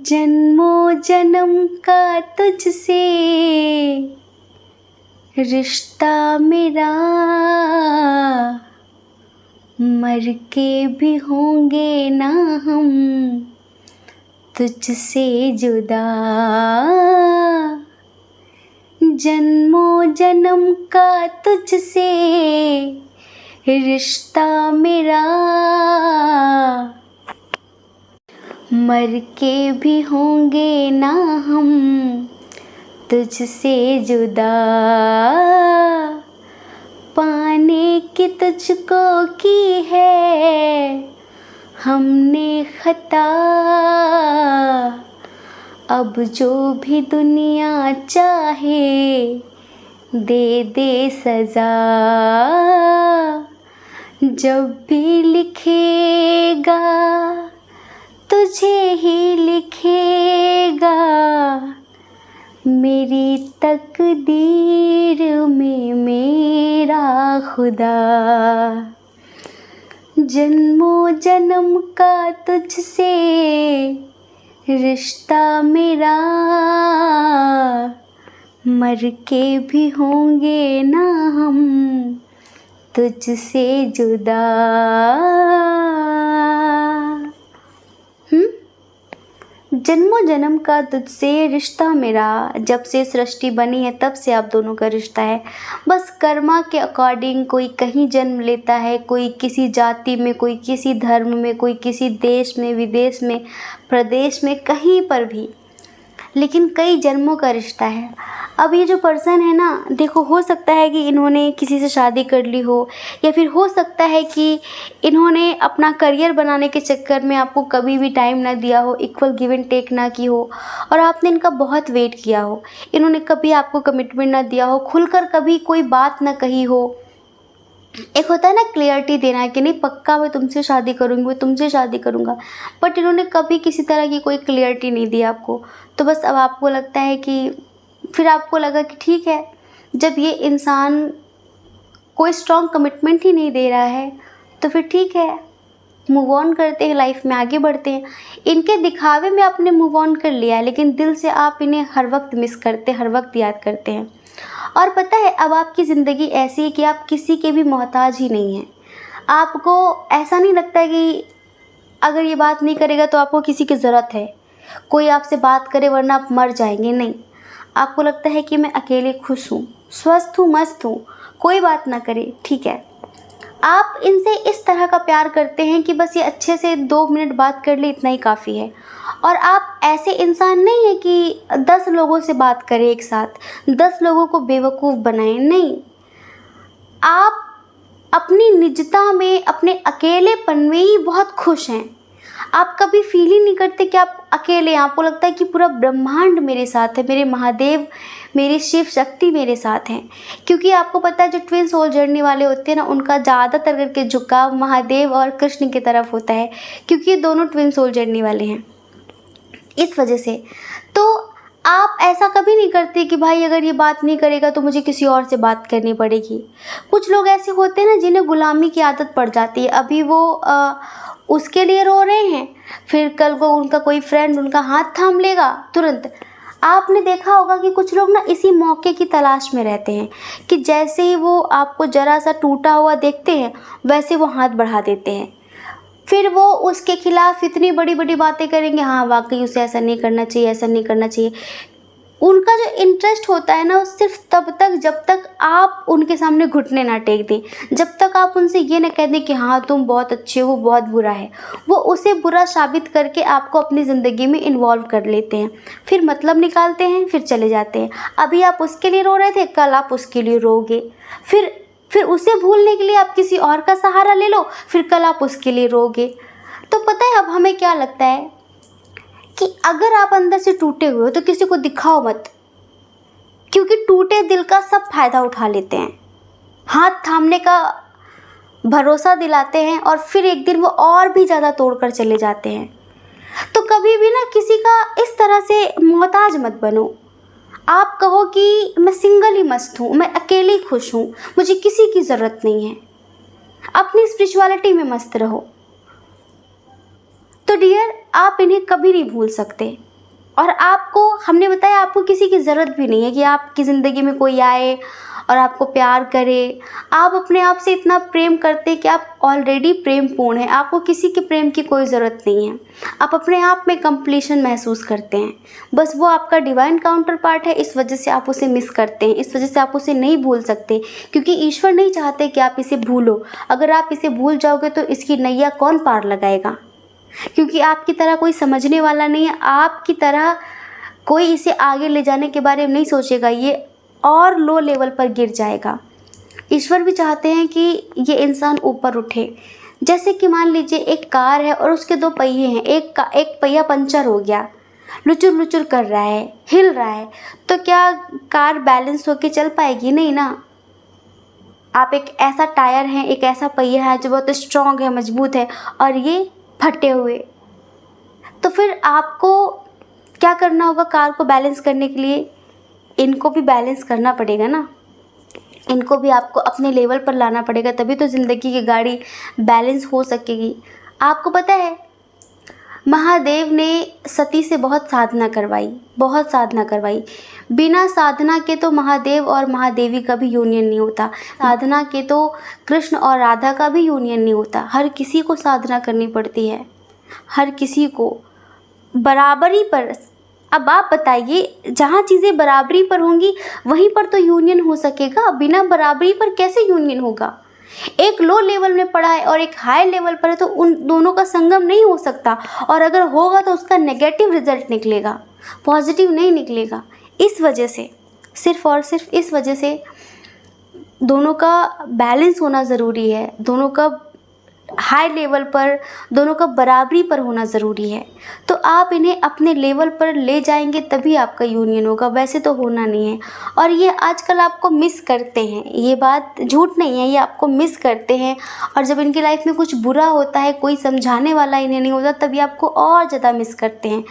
जन्मों जन्म का तुझसे रिश्ता मेरा, मर के भी होंगे ना हम तुझसे जुदा। जन्मों जन्म का तुझसे रिश्ता मेरा, मर के भी होंगे ना हम तुझसे जुदा। पाने की तुझको की है हमने खता, अब जो भी दुनिया चाहे दे दे सजा। जब भी लिखेगा तुझे ही लिखेगा, मेरी तकदीर में मेरा खुदा। जन्मों जन्म का तुझसे रिश्ता मेरा, मर के भी होंगे ना हम तुझसे जुदा। जन्मों जन्म का तुझसे रिश्ता मेरा, जब से सृष्टि बनी है तब से आप दोनों का रिश्ता है। बस कर्मा के अकॉर्डिंग कोई कहीं जन्म लेता है, कोई किसी जाति में, कोई किसी धर्म में, कोई किसी देश में, विदेश में, प्रदेश में, कहीं पर भी, लेकिन कई जन्मों का रिश्ता है। अब ये जो पर्सन है ना, देखो हो सकता है कि इन्होंने किसी से शादी कर ली हो, या फिर हो सकता है कि इन्होंने अपना करियर बनाने के चक्कर में आपको कभी भी टाइम ना दिया हो, इक्वल गिव एंड टेक ना की हो, और आपने इनका बहुत वेट किया हो। इन्होंने कभी आपको कमिटमेंट ना दिया हो, खुलकर कभी कोई बात ना कही हो। एक होता है ना क्लियरिटी देना कि नहीं पक्का मैं तुमसे शादी करूँगी, मैं तुमसे शादी करूँगा, बट इन्होंने कभी किसी तरह की कोई क्लियरिटी नहीं दी आपको। तो बस अब आपको लगता है कि, फिर आपको लगा कि ठीक है, जब ये इंसान कोई स्ट्रॉन्ग कमिटमेंट ही नहीं दे रहा है तो फिर ठीक है, मूव ऑन करते हैं, लाइफ में आगे बढ़ते हैं। इनके दिखावे में आपने मूव ऑन कर लिया है, लेकिन दिल से आप इन्हें हर वक्त मिस करते, हर वक्त याद करते हैं। और पता है अब आपकी ज़िंदगी ऐसी है कि आप किसी के भी मोहताज ही नहीं हैं। आपको ऐसा नहीं लगता कि अगर ये बात नहीं करेगा तो आपको किसी की ज़रूरत है, कोई आपसे बात करे वरना आप मर जाएंगे। नहीं, आपको लगता है कि मैं अकेले खुश हूँ, स्वस्थ हूँ, मस्त हूँ, कोई बात ना करे, ठीक है। आप इनसे इस तरह का प्यार करते हैं कि बस ये अच्छे से 2 मिनट बात कर ले, इतना ही काफ़ी है। और आप ऐसे इंसान नहीं है कि 10 लोगों से बात करें एक साथ, 10 लोगों को बेवकूफ़ बनाएं, नहीं। आप अपनी निजता में, अपने अकेलेपन में ही बहुत खुश हैं। आप कभी फील ही नहीं करते कि आप अकेले हैं। आपको लगता है कि पूरा ब्रह्मांड मेरे साथ है, मेरे महादेव, मेरी शिव शक्ति मेरे साथ हैं। क्योंकि आपको पता है जो ट्विन सोल जर्नी वाले होते हैं ना, उनका ज़्यादातर करके झुकाव महादेव और कृष्ण की तरफ होता है, क्योंकि ये दोनों ट्विन सोल जर्नी वाले हैं। इस वजह से तो आप ऐसा कभी नहीं करते कि भाई अगर ये बात नहीं करेगा तो मुझे किसी और से बात करनी पड़ेगी। कुछ लोग ऐसे होते हैं ना जिन्हें गुलामी की आदत पड़ जाती है। अभी वो उसके लिए रो रहे हैं, फिर कल को उनका कोई फ्रेंड उनका हाथ थाम लेगा तुरंत। आपने देखा होगा कि कुछ लोग ना इसी मौके की तलाश में रहते हैं कि जैसे ही वो आपको ज़रा सा टूटा हुआ देखते हैं वैसे वो हाथ बढ़ा देते हैं। फिर वो उसके खिलाफ इतनी बड़ी बड़ी बातें करेंगे, हाँ वाकई उसे ऐसा नहीं करना चाहिए, ऐसा नहीं करना चाहिए। उनका जो इंटरेस्ट होता है ना, वो सिर्फ तब तक जब तक आप उनके सामने घुटने ना टेक दें, जब तक आप उनसे ये ना कह दें कि हाँ तुम बहुत अच्छे हो, वो बहुत बुरा है। वो उसे बुरा साबित करके आपको अपनी ज़िंदगी में इन्वॉल्व कर लेते हैं, फिर मतलब निकालते हैं, फिर चले जाते हैं। अभी आप उसके लिए रो रहे थे, कल आप उसके लिए रोगे, फिर उसे भूलने के लिए आप किसी और का सहारा ले लो, फिर कल आप उसके लिए रोगे। तो पता है अब हमें क्या लगता है कि अगर आप अंदर से टूटे हुए हो तो किसी को दिखाओ मत, क्योंकि टूटे दिल का सब फायदा उठा लेते हैं, हाथ थामने का भरोसा दिलाते हैं और फिर एक दिन वो और भी ज़्यादा तोड़कर चले जाते हैं। तो कभी भी ना किसी का इस तरह से मोहताज मत बनो। आप कहो कि मैं सिंगल ही मस्त हूँ, मैं अकेले ही खुश हूँ, मुझे किसी की ज़रूरत नहीं है। अपनी स्पिरिचुअलिटी में मस्त रहो। तो डियर, आप इन्हें कभी नहीं भूल सकते। और आपको हमने बताया आपको किसी की ज़रूरत भी नहीं है कि आपकी ज़िंदगी में कोई आए और आपको प्यार करे। आप अपने आप से इतना प्रेम करते कि आप ऑलरेडी प्रेम पूर्ण हैं, आपको किसी के प्रेम की कोई ज़रूरत नहीं है। आप अपने आप में कंप्लीशन महसूस करते हैं, बस वो आपका डिवाइन काउंटर पार्ट है, इस वजह से आप उसे मिस करते हैं, इस वजह से आप उसे नहीं भूल सकते, क्योंकि ईश्वर नहीं चाहते कि आप इसे भूलो। अगर आप इसे भूल जाओगे तो इसकी नैया कौन पार लगाएगा, क्योंकि आपकी तरह कोई समझने वाला नहीं है, आपकी तरह कोई इसे आगे ले जाने के बारे में नहीं सोचेगा, ये और लो लेवल पर गिर जाएगा। ईश्वर भी चाहते हैं कि ये इंसान ऊपर उठे। जैसे कि मान लीजिए एक कार है और उसके 2 पहिए हैं, एक पहिया पंचर हो गया, लुचुर लुचुर कर रहा है, हिल रहा है, तो क्या कार बैलेंस होके चल पाएगी? नहीं ना। आप एक ऐसा टायर है, एक ऐसा पहिया है जो बहुत स्ट्रॉन्ग है, मजबूत है, और ये फटे हुए, तो फिर आपको क्या करना होगा कार को बैलेंस करने के लिए? इनको भी बैलेंस करना पड़ेगा ना, इनको भी आपको अपने लेवल पर लाना पड़ेगा, तभी तो ज़िंदगी की गाड़ी बैलेंस हो सकेगी। आपको पता है महादेव ने सती से बहुत साधना करवाई। बिना साधना के तो महादेव और महादेवी का भी यूनियन नहीं होता, साधना के तो कृष्ण और राधा का भी यूनियन नहीं होता। हर किसी को साधना करनी पड़ती है, हर किसी को बराबरी पर। अब आप बताइए, जहाँ चीज़ें बराबरी पर होंगी वहीं पर तो यूनियन हो सकेगा, बिना बराबरी पर कैसे यूनियन होगा? एक लो लेवल में पड़ा है और एक हाई लेवल पर है, तो उन दोनों का संगम नहीं हो सकता, और अगर होगा तो उसका नेगेटिव रिजल्ट निकलेगा, पॉजिटिव नहीं निकलेगा। इस वजह से, सिर्फ और सिर्फ इस वजह से दोनों का बैलेंस होना ज़रूरी है, दोनों का हाई लेवल पर, दोनों का बराबरी पर होना ज़रूरी है। तो आप इन्हें अपने लेवल पर ले जाएंगे तभी आपका यूनियन होगा, वैसे तो होना नहीं है। और ये आजकल आपको मिस करते हैं, ये बात झूठ नहीं है, ये आपको मिस करते हैं। और जब इनकी लाइफ में कुछ बुरा होता है, कोई समझाने वाला इन्हें नहीं होता, तभी आपको और ज़्यादा मिस करते हैं।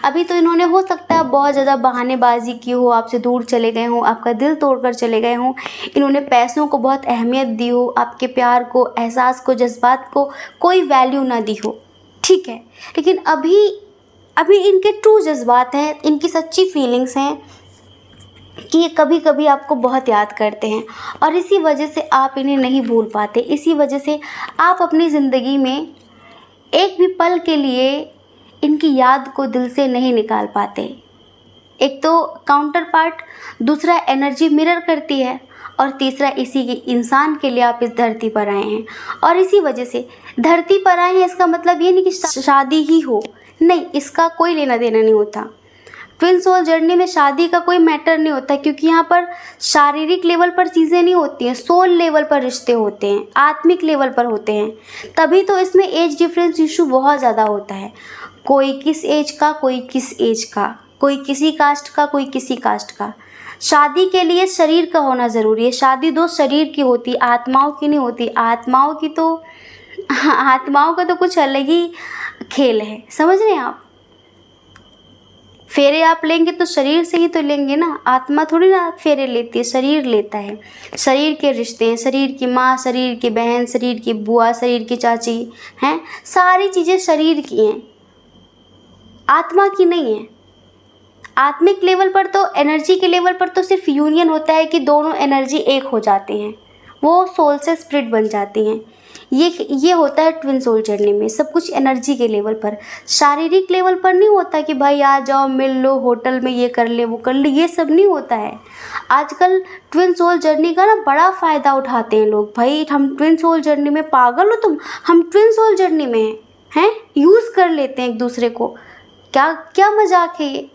अभी तो इन्होंने हो सकता है बहुत ज़्यादा बहानेबाजी की हो, आपसे दूर चले गए हों, आपका दिल तोड़कर चले गए हों, इन्होंने पैसों को बहुत अहमियत दी हो, आपके प्यार को, एहसास को, जज्बात को कोई वैल्यू ना दी हो, ठीक है। लेकिन अभी इनके ट्रू जज्बात हैं, इनकी सच्ची फीलिंग्स हैं कि ये कभी कभी आपको बहुत याद करते हैं, और इसी वजह से आप इन्हें नहीं भूल पाते। इसी वजह से आप अपनी ज़िंदगी में एक भी पल के लिए इनकी याद को दिल से नहीं निकाल पाते। एक तो काउंटर पार्ट, दूसरा एनर्जी मिरर करती है, और तीसरा इसी के इंसान के लिए आप इस धरती पर आए हैं। और इसी वजह से धरती पर आए हैं, इसका मतलब ये नहीं कि शादी ही हो, नहीं, इसका कोई लेना देना नहीं होता। ट्विन सोल जर्नी में शादी का कोई मैटर नहीं होता, क्योंकि यहाँ पर शारीरिक लेवल पर चीज़ें नहीं होती हैं, सोल लेवल पर रिश्ते होते हैं, आत्मिक लेवल पर होते हैं। तभी तो इसमें एज डिफरेंस इशू बहुत ज़्यादा होता है, कोई किस एज का, कोई किस एज का, कोई किसी कास्ट का, कोई किसी कास्ट का। शादी के लिए शरीर का होना ज़रूरी है, शादी 2 शरीर की होती, आत्माओं की नहीं होती। आत्माओं का तो कुछ अलग ही खेल है, समझ रहे हैं आप? फेरे आप लेंगे तो शरीर से ही तो लेंगे ना, आत्मा थोड़ी ना फेरे लेती है, शरीर लेता है। शरीर के रिश्ते हैं, शरीर की माँ, शरीर की बहन, शरीर की बुआ, शरीर की चाची हैं, सारी चीज़ें शरीर की हैं, आत्मा की नहीं है। आत्मिक लेवल पर तो, एनर्जी के लेवल पर तो सिर्फ यूनियन होता है कि दोनों एनर्जी एक हो जाते हैं, वो सोल से स्प्लिट बन जाती हैं। ये होता है ट्विन सोल जर्नी में, सब कुछ एनर्जी के लेवल पर, शारीरिक लेवल पर नहीं होता कि भाई आ जाओ, मिल लो, होटल में ये कर ले, वो कर ले, ये सब नहीं होता है। आजकल ट्विन सोल जर्नी का ना बड़ा फ़ायदा उठाते हैं लोग, भाई हम ट्विन सोल जर्नी में, पागल हो तुम, हम ट्विन सोल जर्नी में हैं, यूज़ कर लेते हैं एक दूसरे को, क्या मजाक है ये?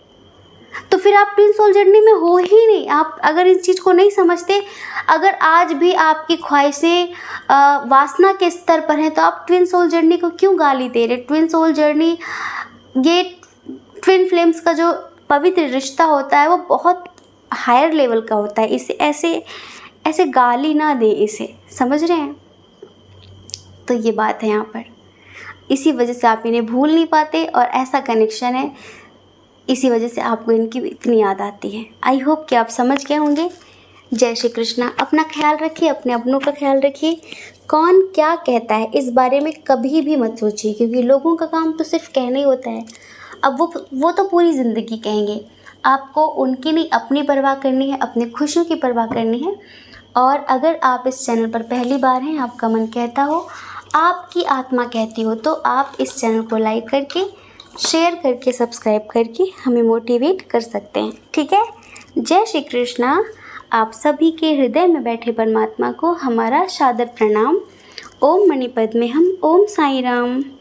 तो फिर आप ट्विन सोल जर्नी में हो ही नहीं। आप अगर इस चीज़ को नहीं समझते, अगर आज भी आपकी ख्वाहिशें वासना के स्तर पर हैं, तो आप ट्विन सोल जर्नी को क्यों गाली दे रहे? ट्विन सोल जर्नी, ये ट्विन फ्लेम्स का जो पवित्र रिश्ता होता है वो बहुत हायर लेवल का होता है, इसे ऐसे गाली ना दें इसे, समझ रहे हैं? तो ये बात है यहाँ पर, इसी वजह से आप इन्हें भूल नहीं पाते, और ऐसा कनेक्शन है, इसी वजह से आपको इनकी इतनी याद आती है। आई होप कि आप समझ गए होंगे। जय श्री कृष्णा। अपना ख्याल रखिए, अपने अपनों का ख्याल रखिए। कौन क्या कहता है इस बारे में कभी भी मत सोचिए, क्योंकि लोगों का काम तो सिर्फ कहना ही होता है। अब वो तो पूरी ज़िंदगी कहेंगे। आपको उनकी नहीं, अपनी परवाह करनी है, अपनी खुशियों की परवाह करनी है। और अगर आप इस चैनल पर पहली बार हैं, आपका मन कहता हो, आपकी आत्मा कहती हो, तो आप इस चैनल को लाइक करके, शेयर करके, सब्सक्राइब करके हमें मोटिवेट कर सकते हैं। ठीक है। जय श्री कृष्णा। आप सभी के हृदय में बैठे परमात्मा को हमारा सादर प्रणाम। ओम मणिपद्मे हम। ओम साई राम।